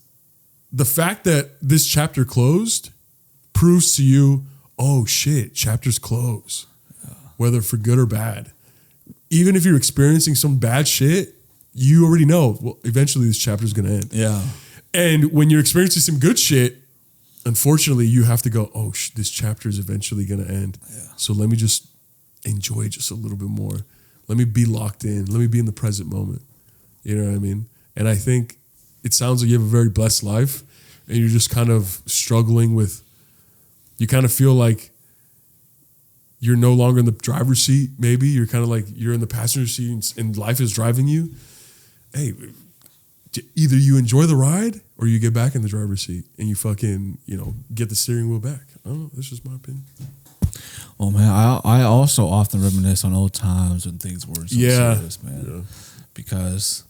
the fact that this chapter closed proves to you, oh shit, chapters close, whether for good or bad. Even if you're experiencing some bad shit, you already know, well, eventually this chapter is going to end. Yeah. And when you're experiencing some good shit, unfortunately, you have to go, oh, this chapter is eventually going to end. Yeah. So let me just enjoy just a little bit more. Let me be locked in. Let me be in the present moment. You know what I mean? And I think it sounds like you have a very blessed life and you're just kind of struggling with, you kind of feel like you're no longer in the driver's seat. Maybe you're kind of like you're in the passenger seat and life is driving you. Hey, either you enjoy the ride or you get back in the driver's seat and you fucking, get the steering wheel back. I don't know. That's just my opinion. Oh man, I also often reminisce on old times when things were so serious, man. Yeah. Because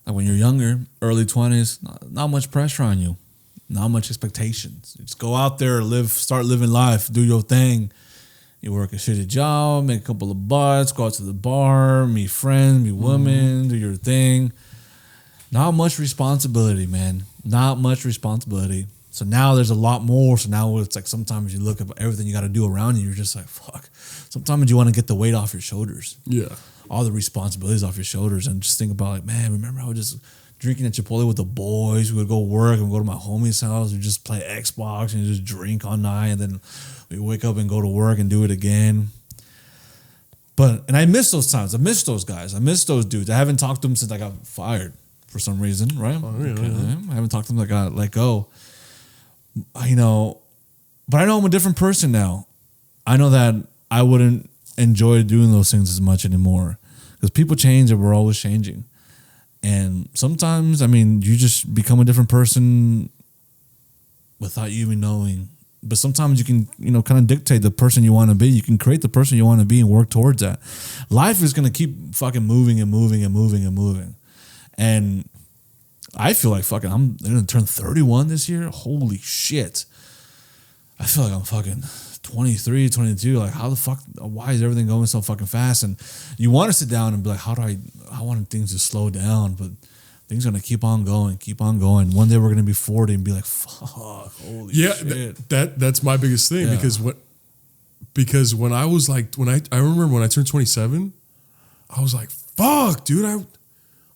like when you're younger, early 20s, not much pressure on you, not much expectations. You just go out there, start living life, do your thing. You work a shitty job, make a couple of bucks, go out to the bar, meet friends, meet women, do your thing. Not much responsibility, man. Not much responsibility. So now there's a lot more. So now it's like sometimes you look at everything you got to do around you. You're just like, fuck. Sometimes you want to get the weight off your shoulders. Yeah. All the responsibilities off your shoulders. And just think about like, man, remember I was just drinking at Chipotle with the boys. We would go work and go to my homie's house. We just play Xbox and just drink all night. And then we wake up and go to work and do it again. And I miss those times. I miss those guys. I miss those dudes. I haven't talked to them since I got fired for some reason, right? Oh, yeah, yeah. I haven't talked to them like I got let go. But I know I'm a different person now. I know that I wouldn't enjoy doing those things as much anymore because people change and we're always changing. And sometimes, you just become a different person without you even knowing. But sometimes you can, kind of dictate the person you want to be. You can create the person you want to be and work towards that. Life is going to keep fucking moving and moving and moving and moving. And I feel like fucking I'm going to turn 31 this year. Holy shit. I feel like I'm fucking 23, 22. Like how the fuck, why is everything going so fucking fast? And you want to sit down and be like, I want things to slow down, but things are going to keep on going. One day we're going to be 40 and be like, fuck, holy shit. That's my biggest thing because when I was like, I remember when I turned 27, I was like, fuck, dude,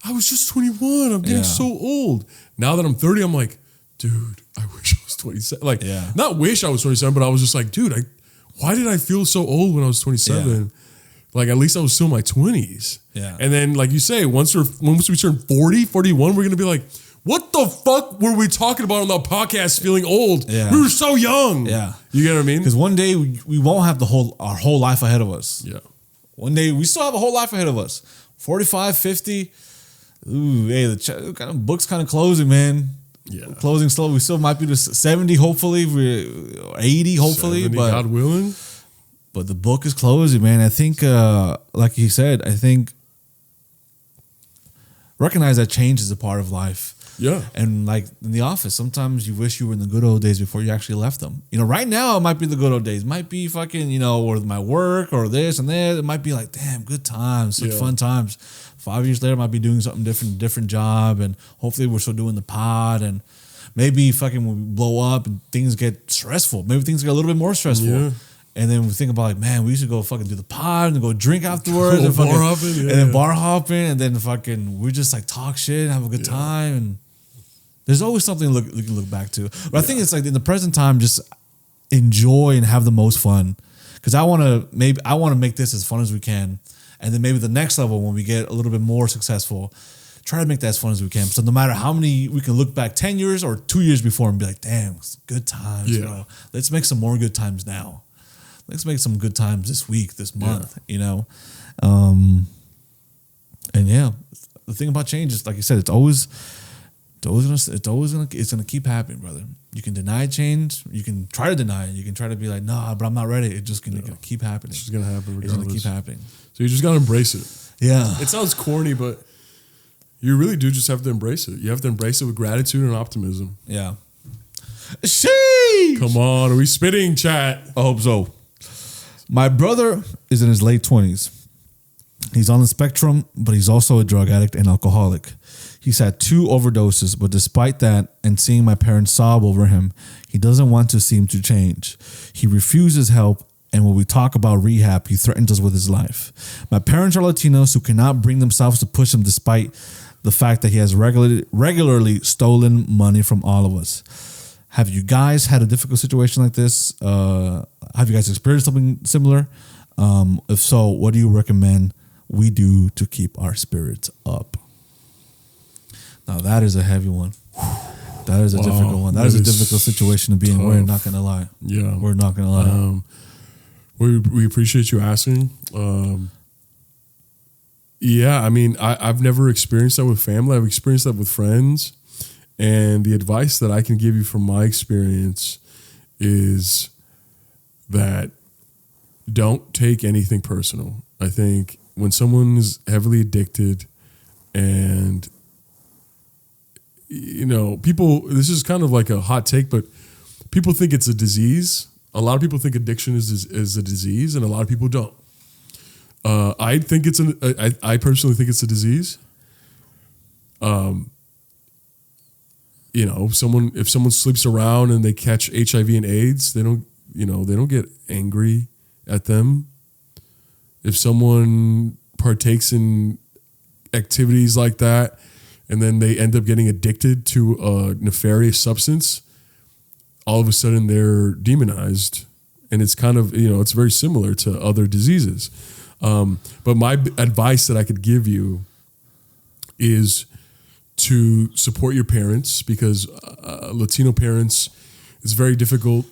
I was just 21. I'm getting so old. Now that I'm 30, I'm like, dude, I wish I was 27. Like, not wish I was 27, but I was just like, dude, why did I feel so old when I was 27? Yeah. Like, at least I was still in my 20s. Yeah. And then, like you say, once we turn 40, 41, we're going to be like, what the fuck were we talking about on the podcast feeling old? Yeah. We were so young. Yeah. You get what I mean? Because one day we won't have our whole life ahead of us. Yeah. One day we still have a whole life ahead of us. 45, 50. Ooh, hey, the kind of book's kind of closing, man. Yeah, closing slow. We still might be to 70, hopefully, 80, hopefully, 70, but God willing. But the book is closing, man. I think, like you said, recognize that change is a part of life. Yeah, and like in the office, sometimes you wish you were in the good old days before you actually left them. Right now it might be the good old days. It might be fucking, or my work or this and that. It might be like, damn, good times, such fun times. 5 years later, I might be doing something different job, and hopefully we're still doing the pod, and maybe fucking when we blow up and things get stressful. Maybe things get a little bit more stressful. Yeah. And then we think about like, man, we used to go fucking do the pod and go drink afterwards and fucking bar hopping, and then fucking we just like talk shit and have a good time. And there's always something you can look back to. But I think it's like in the present time, just enjoy and have the most fun. Because I want to make this as fun as we can. And then maybe the next level, when we get a little bit more successful, try to make that as fun as we can. So no matter how many, we can look back 10 years or 2 years before and be like, damn, it's good times. Yeah. Let's make some more good times now. Let's make some good times this week, this month, And the thing about change is, like you said, it's gonna keep happening, brother. You can deny change. You can try to deny it. You can try to be like, nah, but I'm not ready. It's just gonna keep happening. It's just gonna happen regardless. It's gonna keep happening. So you just gotta embrace it. Yeah. It sounds corny, but you really do just have to embrace it. You have to embrace it with gratitude and optimism. Yeah. Sheesh! Come on, are we spitting, chat? I hope so. My brother is in his late 20s. He's on the spectrum, but he's also a drug addict and alcoholic. He's had 2 overdoses, but despite that, and seeing my parents sob over him, he doesn't want to seem to change. He refuses help, and when we talk about rehab, he threatens us with his life. My parents are Latinos who cannot bring themselves to push him despite the fact that he has regularly stolen money from all of us. Have you guys had a difficult situation like this? Have you guys experienced something similar? If so, what do you recommend we do to keep our spirits up? Now that is a heavy one. That is a difficult one. That is a difficult situation to be in. We're not going to lie. Yeah. We're not going to lie. We appreciate you asking. Yeah, I mean, I've never experienced that with family. I've experienced that with friends. And the advice that I can give you from my experience is that don't take anything personal. I think when someone is heavily addicted and, you know, people, this is kind of like a hot take, but people think it's a disease. A lot of people think addiction is a disease, and a lot of people don't. I personally think it's a disease. You know, if someone sleeps around and they catch HIV and AIDS, they don't get angry at them. If someone partakes in activities like that and then they end up getting addicted to a nefarious substance, all of a sudden they're demonized. And it's kind of, you know, it's very similar to other diseases. But my advice that I could give you is to support your parents, because Latino parents, it's very difficult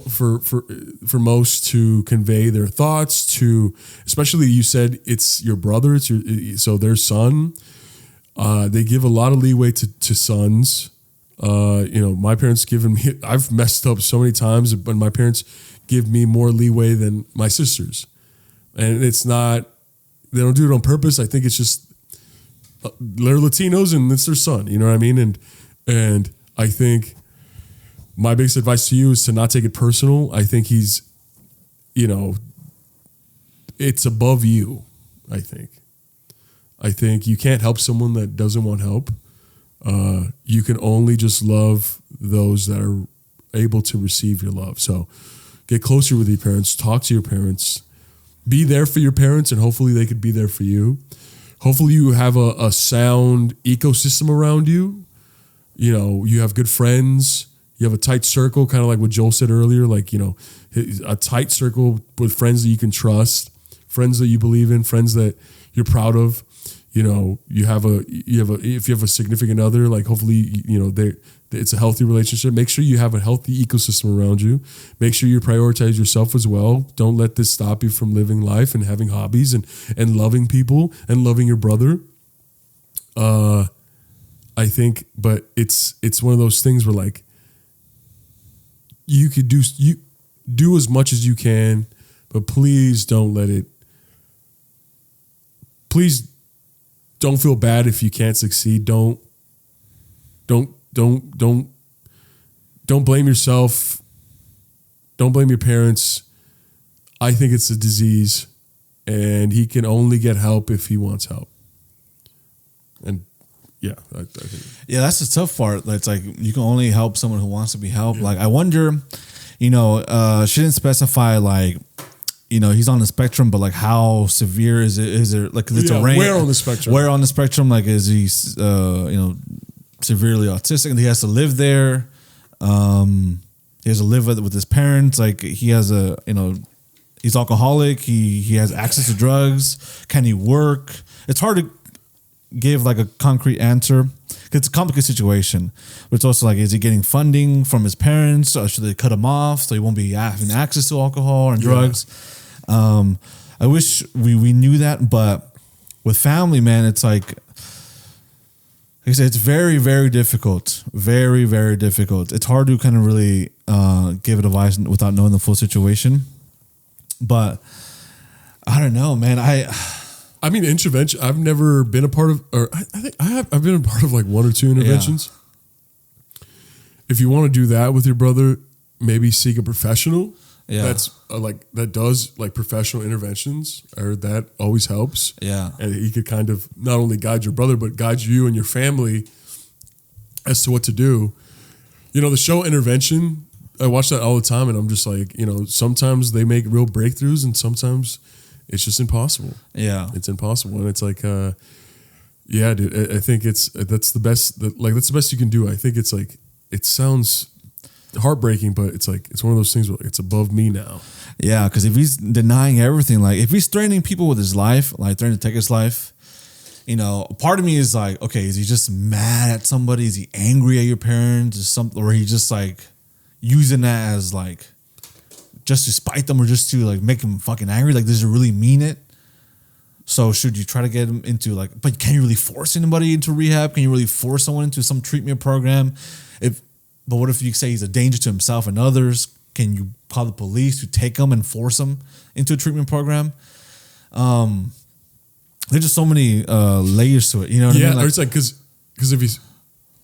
for most to convey their thoughts to, especially you said it's your brother, so their son. They give a lot of leeway to sons. You know, my parents I've messed up so many times, but my parents give me more leeway than my sisters. And it's not, they don't do it on purpose. I think it's just, they're Latinos and it's their son, you know what I mean? And I think my biggest advice to you is to not take it personal. I think he's, you know, it's above you, I think. I think you can't help someone that doesn't want help. You can only just love those that are able to receive your love. So get closer with your parents, talk to your parents, be there for your parents, and hopefully they could be there for you. Hopefully you have a sound ecosystem around you. You know, you have good friends. You have a tight circle, kind of like what Joel said earlier, like, you know, a tight circle with friends that you can trust, friends that you believe in, friends that you're proud of. You know, if you have a significant other, like hopefully, you know, it's a healthy relationship. Make sure you have a healthy ecosystem around you. Make sure you prioritize yourself as well. Don't let this stop you from living life and having hobbies and loving people and loving your brother. I think, but it's one of those things where, like, you do as much as you can, but please don't feel bad if you can't succeed. Don't blame yourself. Don't blame your parents. I think it's a disease, and he can only get help if he wants help. And yeah, I think. Yeah, that's the tough part. It's like you can only help someone who wants to be helped. Yeah. Like, I wonder, you know, she didn't specify, like, you know, he's on the spectrum, but like how severe is it? Is there, like, it's a range? Where on the spectrum? Where on the spectrum? Like, is he, you know, severely autistic and he has to live there? He has to live with his parents. Like, he has he's alcoholic. He has access to drugs. Can he work? It's hard to give like a concrete answer. It's a complicated situation, but it's also like, is he getting funding from his parents, or should they cut him off so he won't be having access to alcohol and drugs? I wish we knew that, but with family, man, it's like I said, it's very, very difficult. Very, very difficult. It's hard to kind of really give advice without knowing the full situation. But I don't know, man. I mean, intervention. I've never been a part of, or I think I've been a part of like one or two interventions. Yeah. If you want to do that with your brother, maybe seek a professional. Yeah. That's that does like professional interventions, or that always helps. Yeah. And he could kind of not only guide your brother, but guide you and your family as to what to do. You know, the show Intervention, I watch that all the time, and I'm just like, you know, sometimes they make real breakthroughs, and sometimes it's just impossible. Yeah. It's impossible. And it's like, yeah, dude, I think that's the best you can do. I think it's like, it sounds heartbreaking, but it's like, it's one of those things where it's above me now. Yeah. Cause if he's denying everything, like if he's threatening people with his life, like threatening to take his life, you know, part of me is like, okay, is he just mad at somebody? Is he angry at your parents or something? Or he just like using that as like just to spite them or just to like make them fucking angry? Like, does it really mean it? So should you try to get them into like, but can you really force anybody into rehab? Can you really force someone into some treatment program? But what if you say he's a danger to himself and others? Can you call the police to take him and force him into a treatment program? There's just so many layers to it. You know what I mean? Yeah, or it's like, because if he's,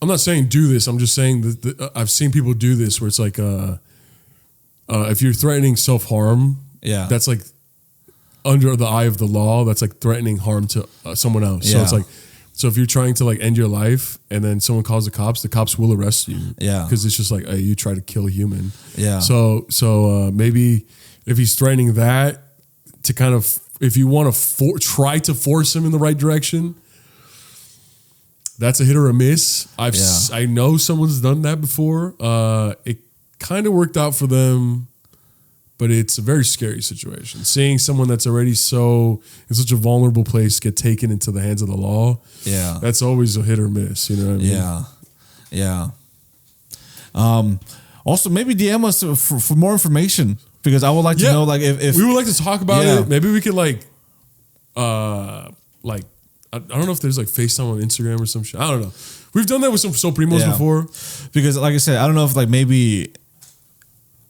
I'm not saying do this. I'm just saying that I've seen people do this where it's like, if you're threatening self-harm, Yeah. that's like under the eye of the law. That's like threatening harm to someone else. So Yeah. it's like, so if you're trying to like end your life and then someone calls the cops will arrest you. Yeah. Because it's just like, hey, you try to kill a human. Yeah. So maybe if he's threatening that to kind of, if you want to try to force him in the right direction, that's a hit or a miss. I know someone's done that before. It kind of worked out for them, but it's a very scary situation. Seeing someone that's already in such a vulnerable place get taken into the hands of the law. Yeah. That's always a hit or miss. You know what I mean? Yeah. Also, maybe DM us for more information, because I would like to know, like, if we would like to talk about Yeah. it. Maybe we could I don't know if there's like FaceTime on Instagram or some shit. I don't know. We've done that with some Primos before. Because like I said, I don't know if like maybe,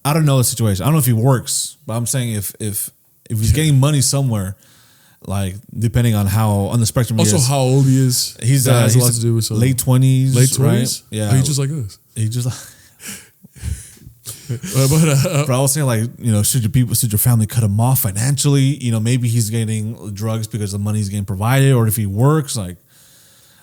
I don't know the situation. I don't know if he works, but I'm saying if he's getting money somewhere, like depending on how on the spectrum he Also, is. how old he is. He's that has a lot to do with something. late 20s. Late 20s? Right? Yeah. Oh, he's just like us. He just like. But I was saying, like, you know, should your family cut him off financially? You know, maybe he's getting drugs because the money's getting provided, or if he works, like,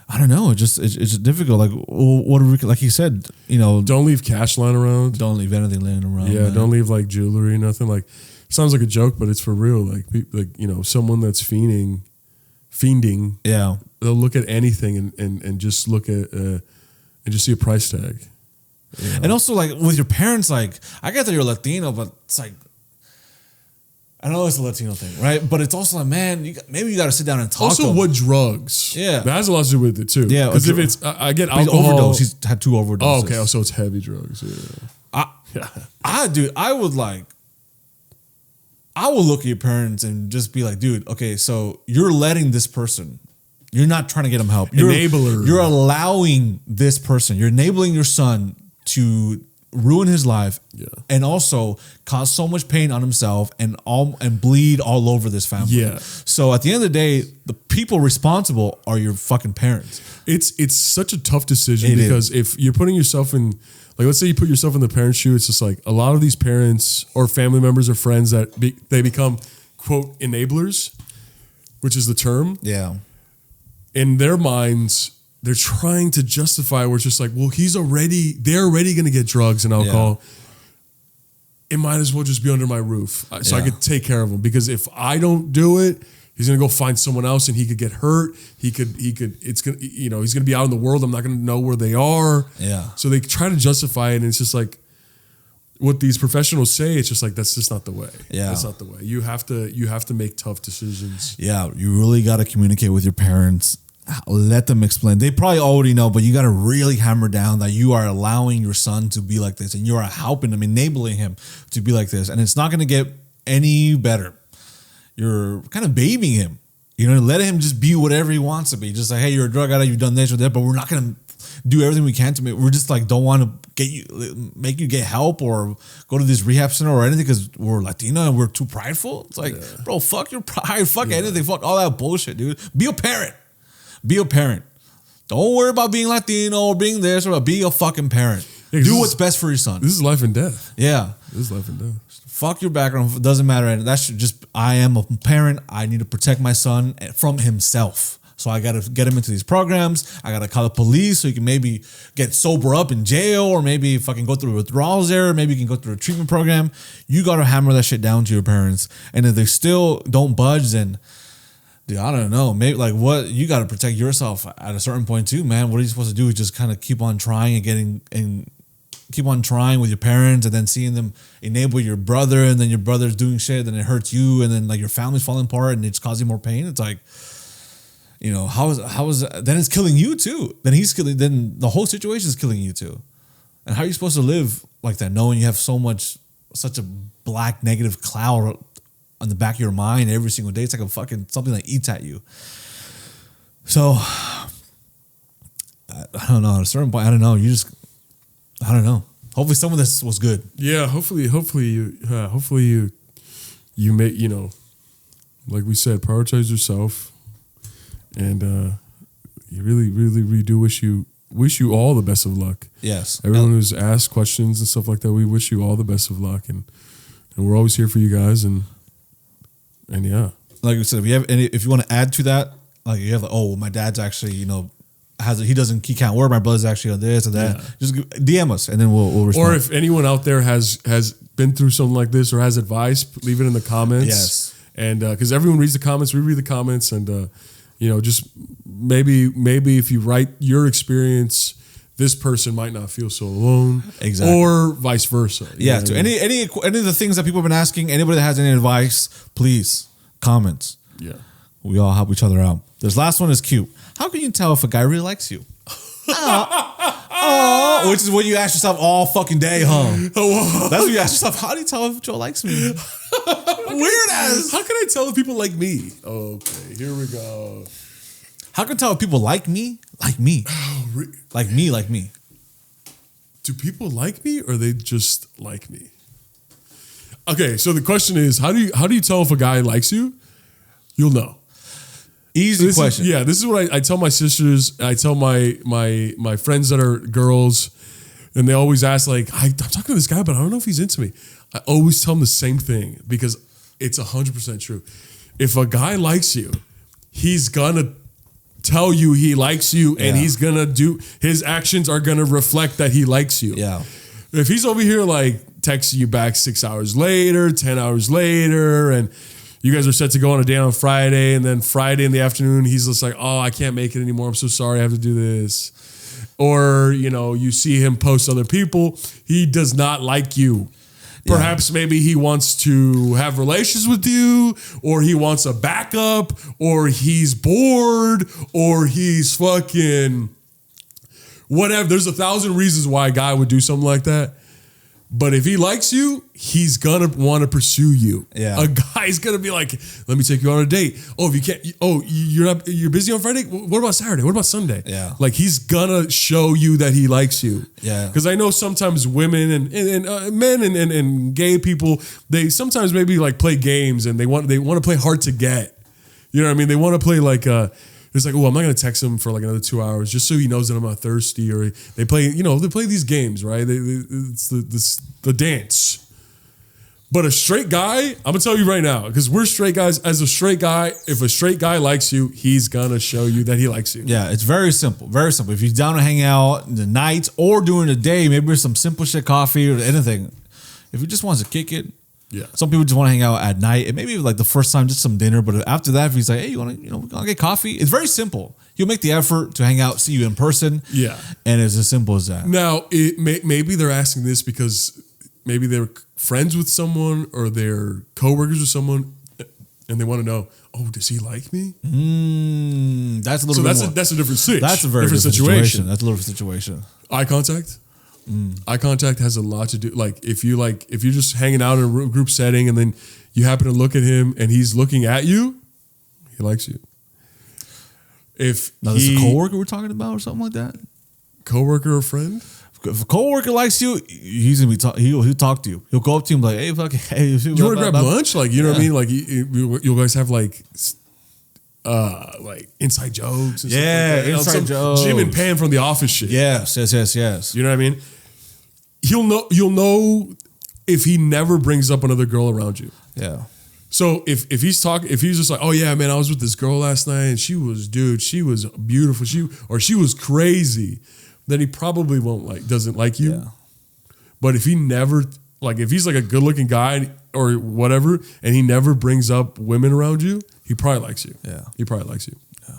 I don't know. It's just difficult. Like, what are we, like he said, you know, don't leave cash lying around. don't leave anything laying around. Yeah, man. don't leave like jewelry, nothing. Like, sounds like a joke, but it's for real. Like you know, someone that's fiending, Yeah. they'll look at anything and just look at and just see a price tag. You know? And also, like, with your parents, like, I get that you're Latino, but it's like, I know it's a Latino thing, right? But it's also like, man, maybe you got to sit down and talk to Also, them. what drugs? Yeah. that has a lot to do with it too. Yeah, because if it's I get He's alcohol. overdosed. He's had 2 overdoses. Oh, okay. So it's heavy drugs. Yeah. I would look at your parents and just be like, dude, okay, so you're letting this person, you're not trying to get him help. Enabler. You're allowing this person, you're enabling your son to ruin his life, and also cause so much pain on himself and bleed all over this family. Yeah. So at the end of the day, the people responsible are your fucking parents. It's such a tough decision It because if you're putting yourself in, like, let's say you put yourself in the parent's shoe, it's just like a lot of these parents or family members or friends that they become, quote, enablers, which is the term. Yeah. In their minds, they're trying to justify where it's just like, well, they're already going to get drugs and alcohol. It might as well just be under my roof so I could take care of him, because if I don't do it, he's going to go find someone else and he could get hurt. He's going to be out in the world. I'm not going to know where they are. Yeah. So they try to justify it. And it's just like what these professionals say. It's just like, that's just not the way. Yeah. That's not the way. You have to make tough decisions. Yeah, you really got to communicate with your parents. Let them explain. They probably already know, but you got to really hammer down that you are allowing your son to be like this, and you are helping him, enabling him to be like this. And it's not going to get any better. You're kind of babying him. You know, let him just be whatever he wants to be. Just like, hey, you're a drug addict, you've done this or that, but we're not going to do everything we can to we're just like, don't want to make you get help or go to this rehab center or anything because we're Latino and we're too prideful. It's like, bro, fuck your pride, fuck anything, fuck all that bullshit, dude. Be a parent. Be a parent. Don't worry about being Latino or being this or be a fucking parent. Yeah, do what's best for your son. This is life and death. Yeah. This is life and death. Fuck your background. It doesn't matter. And that should just, I am a parent. I need to protect my son from himself. So I got to get him into these programs. I got to call the police so he can maybe get sober up in jail, or maybe fucking go through withdrawals there. Maybe you can go through a treatment program. You got to hammer that shit down to your parents. And if they still don't budge, then, dude, I don't know. Maybe like what you got to protect yourself at a certain point too, man. What are you supposed to do? Is just kind of keep on trying and keep on trying with your parents, and then seeing them enable your brother, and then your brother's doing shit, and it hurts you, and then like your family's falling apart, and it's causing more pain. It's like, you know, how is then it's killing you too. Then the whole situation is killing you too. And how are you supposed to live like that, knowing you have so much such a black negative cloud on the back of your mind every single day. It's like a fucking something that eats at you. So I don't know. At a certain point, I don't know. I don't know. Hopefully, some of this was good. Yeah, hopefully you make, you know, like we said, prioritize yourself, and you really do wish you all the best of luck. Yes, everyone who's asked questions and stuff like that, we wish you all the best of luck, and we're always here for you guys, and yeah. Like we said, if you want to add to that, like you have, like, oh, my dad's actually, you know, he can't work. My brother's actually on this and that. Yeah. Just DM us, and then we'll respond. Or if anyone out there has been through something like this or has advice, leave it in the comments. Yes, and because everyone reads the comments, we read the comments, and you know, just maybe if you write your experience, this person might not feel so alone. Exactly. Or vice versa. Yeah. To any of the things that people have been asking, anybody that has any advice, please comments. Yeah. We all help each other out. This last one is cute. How can you tell if a guy really likes you? Oh, which is what you ask yourself all fucking day, huh? That's what you ask yourself. How do you tell if Joe likes me? Weird ass. How can I tell if people like me? Okay, here we go. How can I tell if people like me? Like me. Like me. Do people like me or they just like me? Okay, so the question is, how do you tell if a guy likes you? You'll know. Easy question. This is what I tell my sisters. I tell my friends that are girls, and they always ask, like, I'm talking to this guy, but I don't know if he's into me. I always tell them the same thing because it's 100% true. If a guy likes you, he's gonna tell you he likes you, and he's gonna his actions are gonna reflect that he likes you. Yeah. If he's over here like texting you back 6 hours later, 10 hours later, and you guys are set to go on a date on Friday, and then Friday in the afternoon, he's just like, oh, I can't make it anymore. I'm so sorry. I have to do this. Or, you know, you see him post other people. He does not like you. Perhaps maybe he wants to have relations with you, or he wants a backup, or he's bored, or he's fucking whatever. There's 1,000 reasons why a guy would do something like that. But if he likes you, he's gonna want to pursue you. Yeah. A guy's gonna be like, "Let me take you on a date." Oh, if you can't, you're busy on Friday. What about Saturday? What about Sunday? Yeah. Like he's gonna show you that he likes you. Yeah. Because I know sometimes women and men and gay people, they sometimes maybe like play games and they want to play hard to get. You know what I mean? They want to play like it's like, oh, I'm not gonna text him for like another 2 hours just so he knows that I'm not thirsty. Or they play these games, right? It's the dance. But a straight guy, I'm gonna tell you right now, because we're straight guys. As a straight guy, if a straight guy likes you, he's gonna show you that he likes you. Yeah, it's very simple. Very simple. If he's down to hang out in the night or during the day, maybe there's some simple shit, coffee or anything. If he just wants to kick it. Yeah. Some people just want to hang out at night, and maybe like the first time, just some dinner. But after that, if he's like, "Hey, you want to, we're gonna get coffee?" It's very simple. He'll make the effort to hang out, see you in person. Yeah. And it's as simple as that. Now, maybe they're asking this because maybe they're friends with someone or they're coworkers with someone, and they want to know, oh, does he like me? That's a little. So that's a different situation. That's a very different situation. That's a little different situation. Eye contact. Eye contact has a lot to do. Like if you're just hanging out in a group setting and then you happen to look at him and he's looking at you, he likes you. If this is a coworker we're talking about or something like that, coworker or friend. If a coworker likes you, he's gonna be he'll talk to you. He'll go up to him like, "Hey, fucking, hey, you want to grab lunch?" Like, you know what I mean? Like you guys have like inside jokes. And stuff like that. Inside jokes. Jim and Pam from The Office shit. Yes. You know what I mean? You'll know if he never brings up another girl around you. Yeah. So if he's just like, oh yeah, man, I was with this girl last night and she was beautiful. She was crazy. Then he probably doesn't like you. Yeah. But if he never, like, if he's like a good looking guy or whatever, and he never brings up women around you, he probably likes you. Yeah. He probably likes you. Yeah.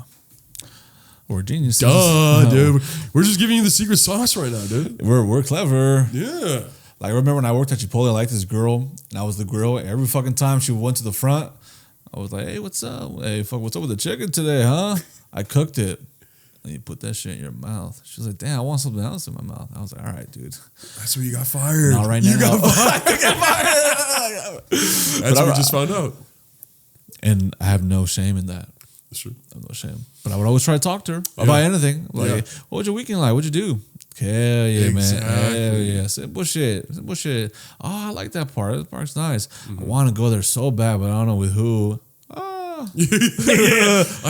We're geniuses. Dude. We're just giving you the secret sauce right now, dude. We're clever. Yeah. Like, I remember when I worked at Chipotle, I liked this girl, and I was the grill. Every fucking time she went to the front, I was like, "Hey, what's up? Hey, what's up with the chicken today, huh?" I cooked it. and you put that shit in your mouth. She was like, damn, I want something else in my mouth. I was like, all right, dude. That's where you got fired. Not right now. You got fired. That's That's what we just found out. And I have no shame in that. That's true. I have no shame. But I would always try to talk to her about anything. Like, what was your weekend like? What'd you do? Hell yeah, man. Hell yeah. Simple shit. Simple shit. Oh, I like that part. That part's nice. I want to go there so bad, but I don't know with who. I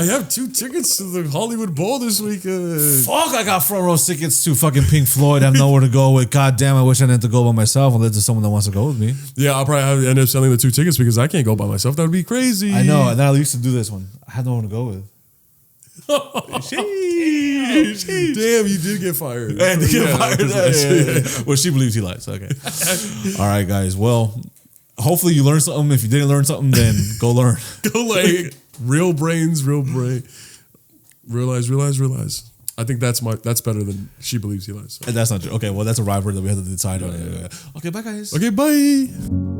have 2 tickets to the Hollywood Bowl this weekend. Fuck, I got front row tickets to fucking Pink Floyd. I have nowhere to go with. God damn, I wish I didn't have to go by myself unless there's someone that wants to go with me. Yeah, I'll probably end up selling the 2 tickets because I can't go by myself. That would be crazy. I know. And then I used to do this one. I had no one to go with. Damn, you did get fired. I did get fired. Yeah. Well, she believes he lies. Okay. All right, guys. Well, hopefully you learned something. If you didn't learn something, then go learn. Go like real brains, real brain. Realize. I think that's better than she believes he lies. And that's not true. Okay, well, that's a rivalry that we have to decide on. Okay, bye, guys. Okay, bye.